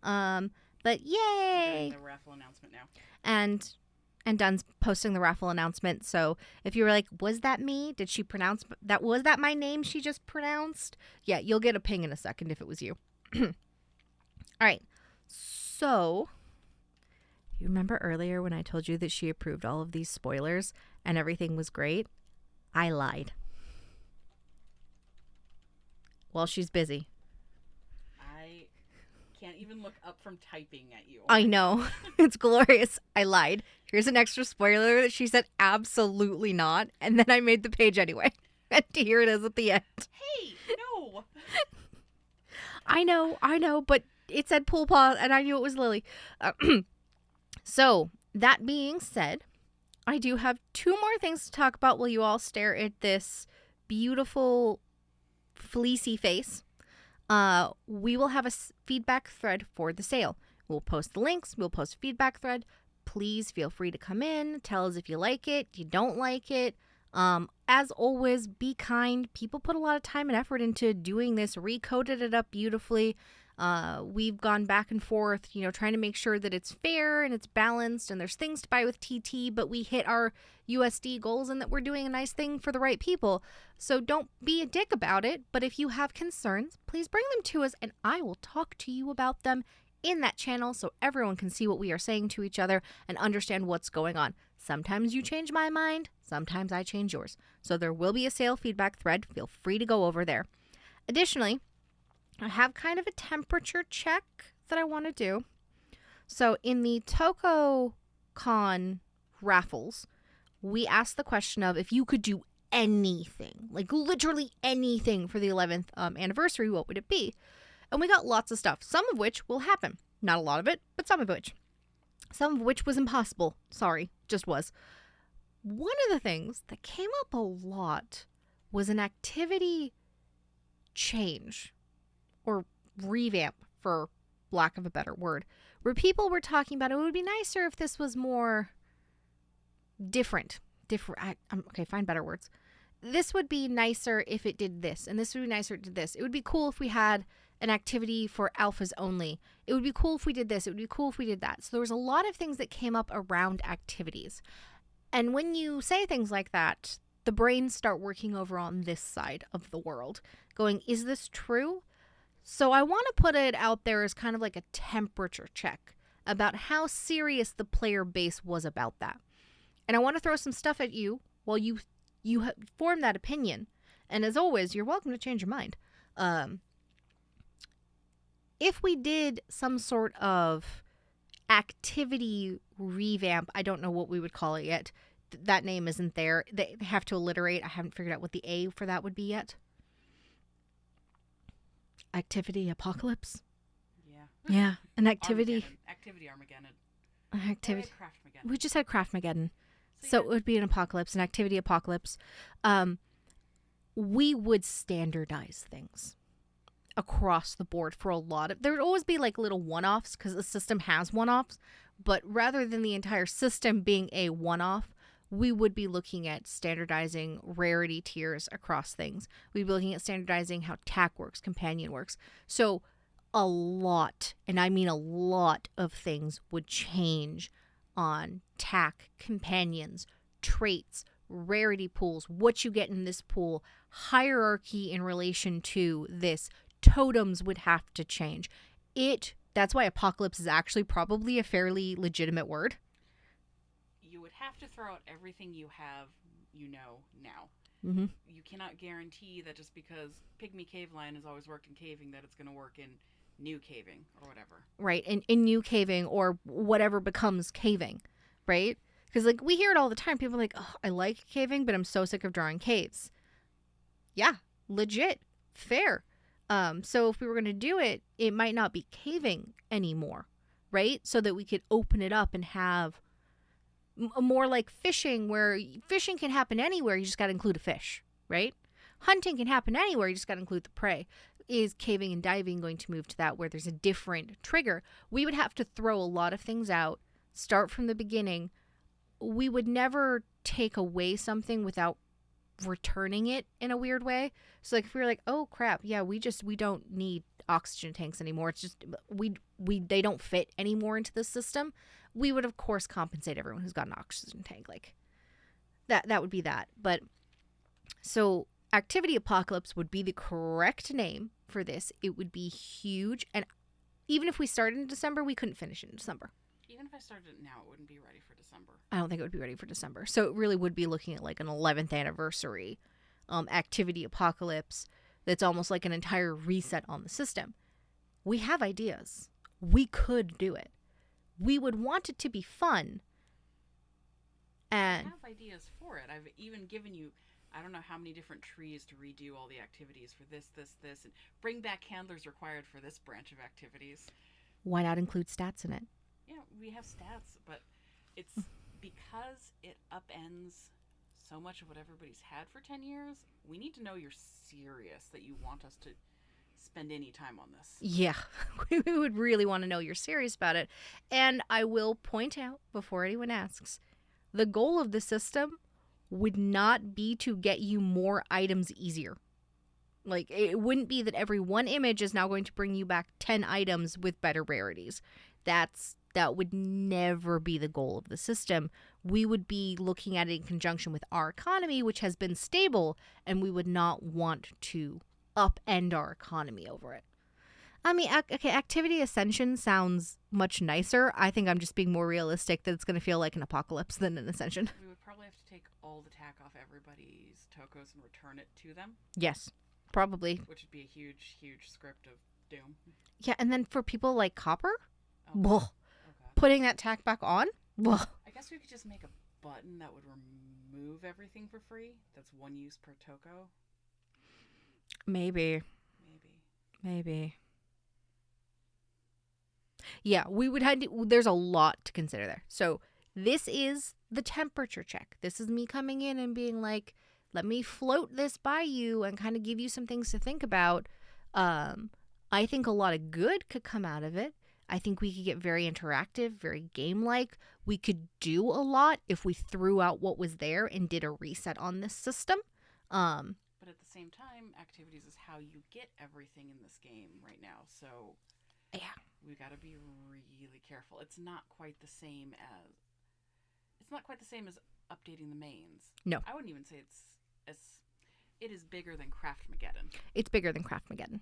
But yay! I'm doing the raffle announcement now. And Dunn's posting the raffle announcement. So if you were like, was that me? Did she pronounce that? Was that my name she just pronounced? Yeah, you'll get a ping in a second if it was you. All right. So you remember earlier when I told you that she approved all of these spoilers and everything was great? I lied. Well, she's busy. I can't even look up from typing at you. I know. It's glorious. I lied. Here's an extra spoiler that she said absolutely not. And then I made the page anyway. And here it is at the end. Hey, no. I know. But it said pool paw and I knew it was Lily. So, that being said, I do have 2 more things to talk about while you all stare at this beautiful fleecy face. We will have a feedback thread for the sale. We'll post the links. We'll post a feedback thread. Please feel free to come in. Tell us if you like it, you don't like it. As always, be kind. People put a lot of time and effort into doing this, recoded it up beautifully. We've gone back and forth, trying to make sure that it's fair and it's balanced and there's things to buy with TT, but we hit our USD goals and that we're doing a nice thing for the right people. So don't be a dick about it, but if you have concerns, please bring them to us and I will talk to you about them in that channel so everyone can see what we are saying to each other and understand what's going on. Sometimes you change my mind, sometimes I change yours. So there will be a sale feedback thread. Feel free to go over there. Additionally, I have kind of a temperature check that I want to do. So in the TokoCon raffles, we asked the question of if you could do anything, like literally anything for the 11th anniversary, what would it be? And we got lots of stuff, some of which will happen. Not a lot of it, but some of which. Some of which was impossible. Sorry, just was. One of the things that came up a lot was an activity change or revamp, for lack of a better word, where people were talking about it would be nicer if this was more different. Okay, find better words. This would be nicer if it did this, and this would be nicer if it did this. It would be cool if we had an activity for alphas only. It would be cool if we did this. It would be cool if we did that. So there was a lot of things that came up around activities. And when you say things like that, the brains start working over on this side of the world, going, is this true? So I want to put it out there as kind of like a temperature check about how serious the player base was about that. And I want to throw some stuff at you while you form that opinion. And as always, you're welcome to change your mind. If we did some sort of activity revamp, I don't know what we would call it yet. That name isn't there. They have to alliterate. I haven't figured out what the A for that would be yet. Activity apocalypse? Yeah. Yeah, an activity. Armageddon. Activity Armageddon. Activity. Craftmageddon. We just had Craftmageddon. So it would be an apocalypse, an activity apocalypse. We would standardize things across the board for a lot of. There would always be like little one-offs because the system has one-offs. But rather than the entire system being a one-off, we would be looking at standardizing rarity tiers across things. We'd be looking at standardizing how tack works, companion works. So a lot, and I mean a lot of things would change on tack, companions, traits, rarity pools, what you get in this pool, hierarchy in relation to this. Totems would have to change. That's why apocalypse is actually probably a fairly legitimate word. You would have to throw out everything you have, now. Mm-hmm. You cannot guarantee that just because Pygmy Caveline has always worked in caving that it's going to work in new caving or whatever. Right, in new caving or whatever becomes caving, right? Because like we hear it all the time. People are like, oh, I like caving, but I'm so sick of drawing caves. Yeah, legit, fair. So if we were going to do it, it might not be caving anymore, right? So that we could open it up and have more like fishing, where fishing can happen anywhere. You just got to include a fish, right? Hunting can happen anywhere. You just got to include the prey. Is caving and diving going to move to that where there's a different trigger? We would have to throw a lot of things out, start from the beginning. We would never take away something without returning it in a weird way. So like if we were like, oh crap, yeah, we don't need oxygen tanks anymore. It's just they don't fit anymore into the system. We would of course compensate everyone who's got an oxygen tank. Like that would be that. But so activity apocalypse would be the correct name for this. It would be huge, and even if we started in December, we couldn't finish it in December. Even if I started it now, it wouldn't be ready for December. I don't think it would be ready for December. So it really would be looking at like an 11th anniversary activity apocalypse that's almost like an entire reset on the system. We have ideas. We could do it. We would want it to be fun. And I have ideas for it. I've even given you, I don't know how many different trees to redo all the activities for this, and bring back handlers required for this branch of activities. Why not include stats in it? Yeah, we have stats, but it's because it upends so much of what everybody's had for 10 years. We need to know you're serious, that you want us to spend any time on this. Yeah, we would really want to know you're serious about it. And I will point out, before anyone asks, the goal of the system would not be to get you more items easier. Like, it wouldn't be that every one image is now going to bring you back 10 items with better rarities. That would never be the goal of the system. We would be looking at it in conjunction with our economy, which has been stable, and we would not want to upend our economy over it. I mean, okay, activity ascension sounds much nicer. I think I'm just being more realistic that it's going to feel like an apocalypse than an ascension. We would probably have to take all the tack off everybody's Tokos and return it to them. Yes, probably. Which would be a huge, huge script of doom. Yeah, and then for people like Copper, Okay. putting that tack back on, I guess we could just make a button that would remove everything for free. That's one use per Toko. Maybe. Yeah, we would have to, there's a lot to consider there. So this is the temperature check. This is me coming in and being like, let me float this by you and kind of give you some things to think about. I think a lot of good could come out of it. I think we could get very interactive, very game-like. We could do a lot if we threw out what was there and did a reset on this system. But at the same time, activities is how you get everything in this game right now. So yeah, we got to be really careful. It's not quite the same as updating the mains. No, I wouldn't even say it is bigger than Craftmageddon. It's bigger than Craftmageddon.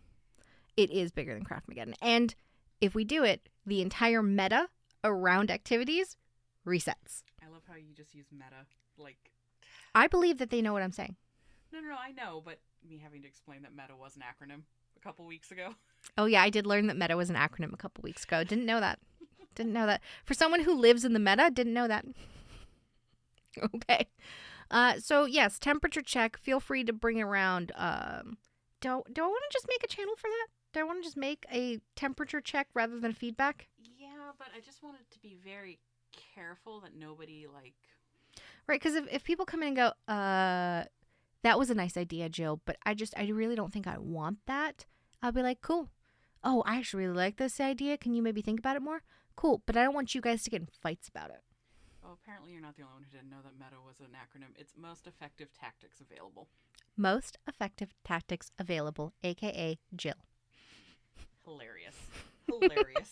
It is bigger than Craftmageddon. And if we do it, the entire meta around activities resets. I love how you just use meta. Like, I believe that they know what I'm saying. no, I know, but me having to explain that meta was an acronym a couple weeks ago. Oh, yeah, I did learn that meta was an acronym a couple weeks ago. Didn't know that. Didn't know that. For someone who lives in the meta, didn't know that. Okay. So, yes, temperature check. Feel free to bring around. Do I want to just make a channel for that? Do I want to just make a temperature check rather than feedback? Yeah, but I just wanted to be very careful that nobody, like... Right, because if people come in and go, that was a nice idea, Jill, but I really don't think I want that. I'll be like, cool. Oh, I actually really like this idea. Can you maybe think about it more? Cool, but I don't want you guys to get in fights about it. Well, apparently you're not the only one who didn't know that meta was an acronym. It's most effective tactics available. Most effective tactics available, aka Jill. Hilarious. Hilarious.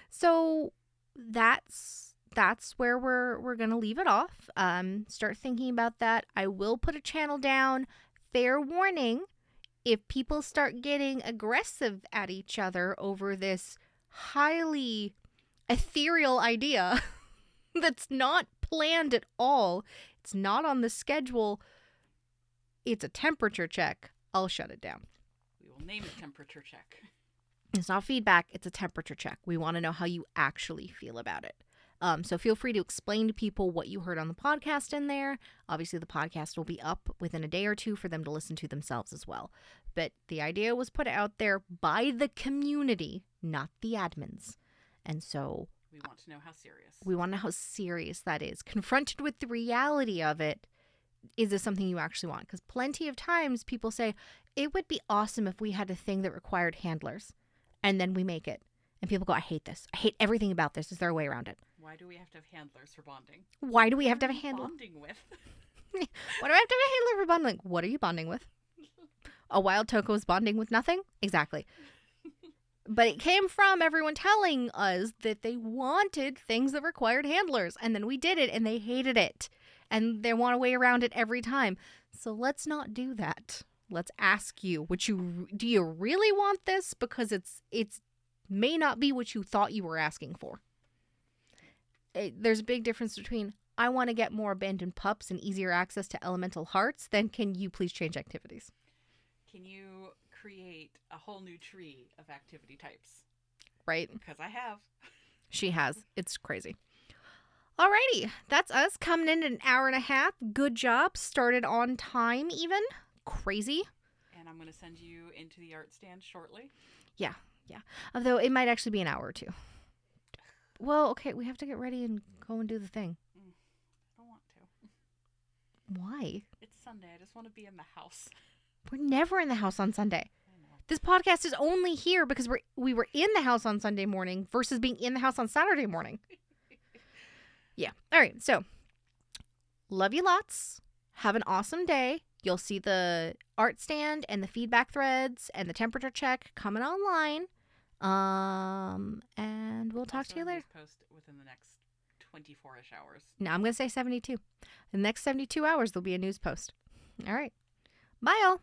So that's where we're gonna leave it off. Start thinking about that. I will put a channel down. Fair warning, if people start getting aggressive at each other over this highly ethereal idea that's not planned at all, it's not on the schedule, it's a temperature check, I'll shut it down. We will name it temperature check. It's not feedback, it's a temperature check. We want to know how you actually feel about it. So feel free to explain to people what you heard on the podcast in there. Obviously, the podcast will be up within a day or two for them to listen to themselves as well. But the idea was put out there by the community, not the admins. And so we want to know how serious. We want to know how serious that is. Confronted with the reality of it, is this something you actually want? Because plenty of times people say, it would be awesome if we had a thing that required handlers. And then we make it. And people go, I hate this. I hate everything about this. Is there a way around it? Why do we have to have handlers for bonding? Why do we have to have a handler? Bonding with? Why do I have to have a handler for bonding? What are you bonding with? A wild Toko is bonding with nothing? Exactly. But it came from everyone telling us that they wanted things that required handlers. And then we did it and they hated it. And they want a way around it every time. So let's not do that. Let's ask you, do you really want this? Because it's may not be what you thought you were asking for. There's a big difference between I want to get more abandoned pups and easier access to elemental hearts than can you please change activities? Can you create a whole new tree of activity types? Right. Because I have. She has. It's crazy. Alrighty. That's us coming in an hour and a half. Good job. Started on time even. Crazy. And I'm going to send you into the art stand shortly. Yeah. Although it might actually be an hour or two. Well, okay, we have to get ready and go and do the thing. I don't want to. Why? It's Sunday. I just want to be in the house. We're never in the house on Sunday. I know. This podcast is only here because we were in the house on Sunday morning versus being in the house on Saturday morning. Yeah. All right. So, love you lots. Have an awesome day. You'll see the art stand and the feedback threads and the temperature check coming online. And we'll talk to you later. Post within the next 24-ish hours. No, I'm going to say 72. The next 72 hours, there'll be a news post. All right. Bye, all.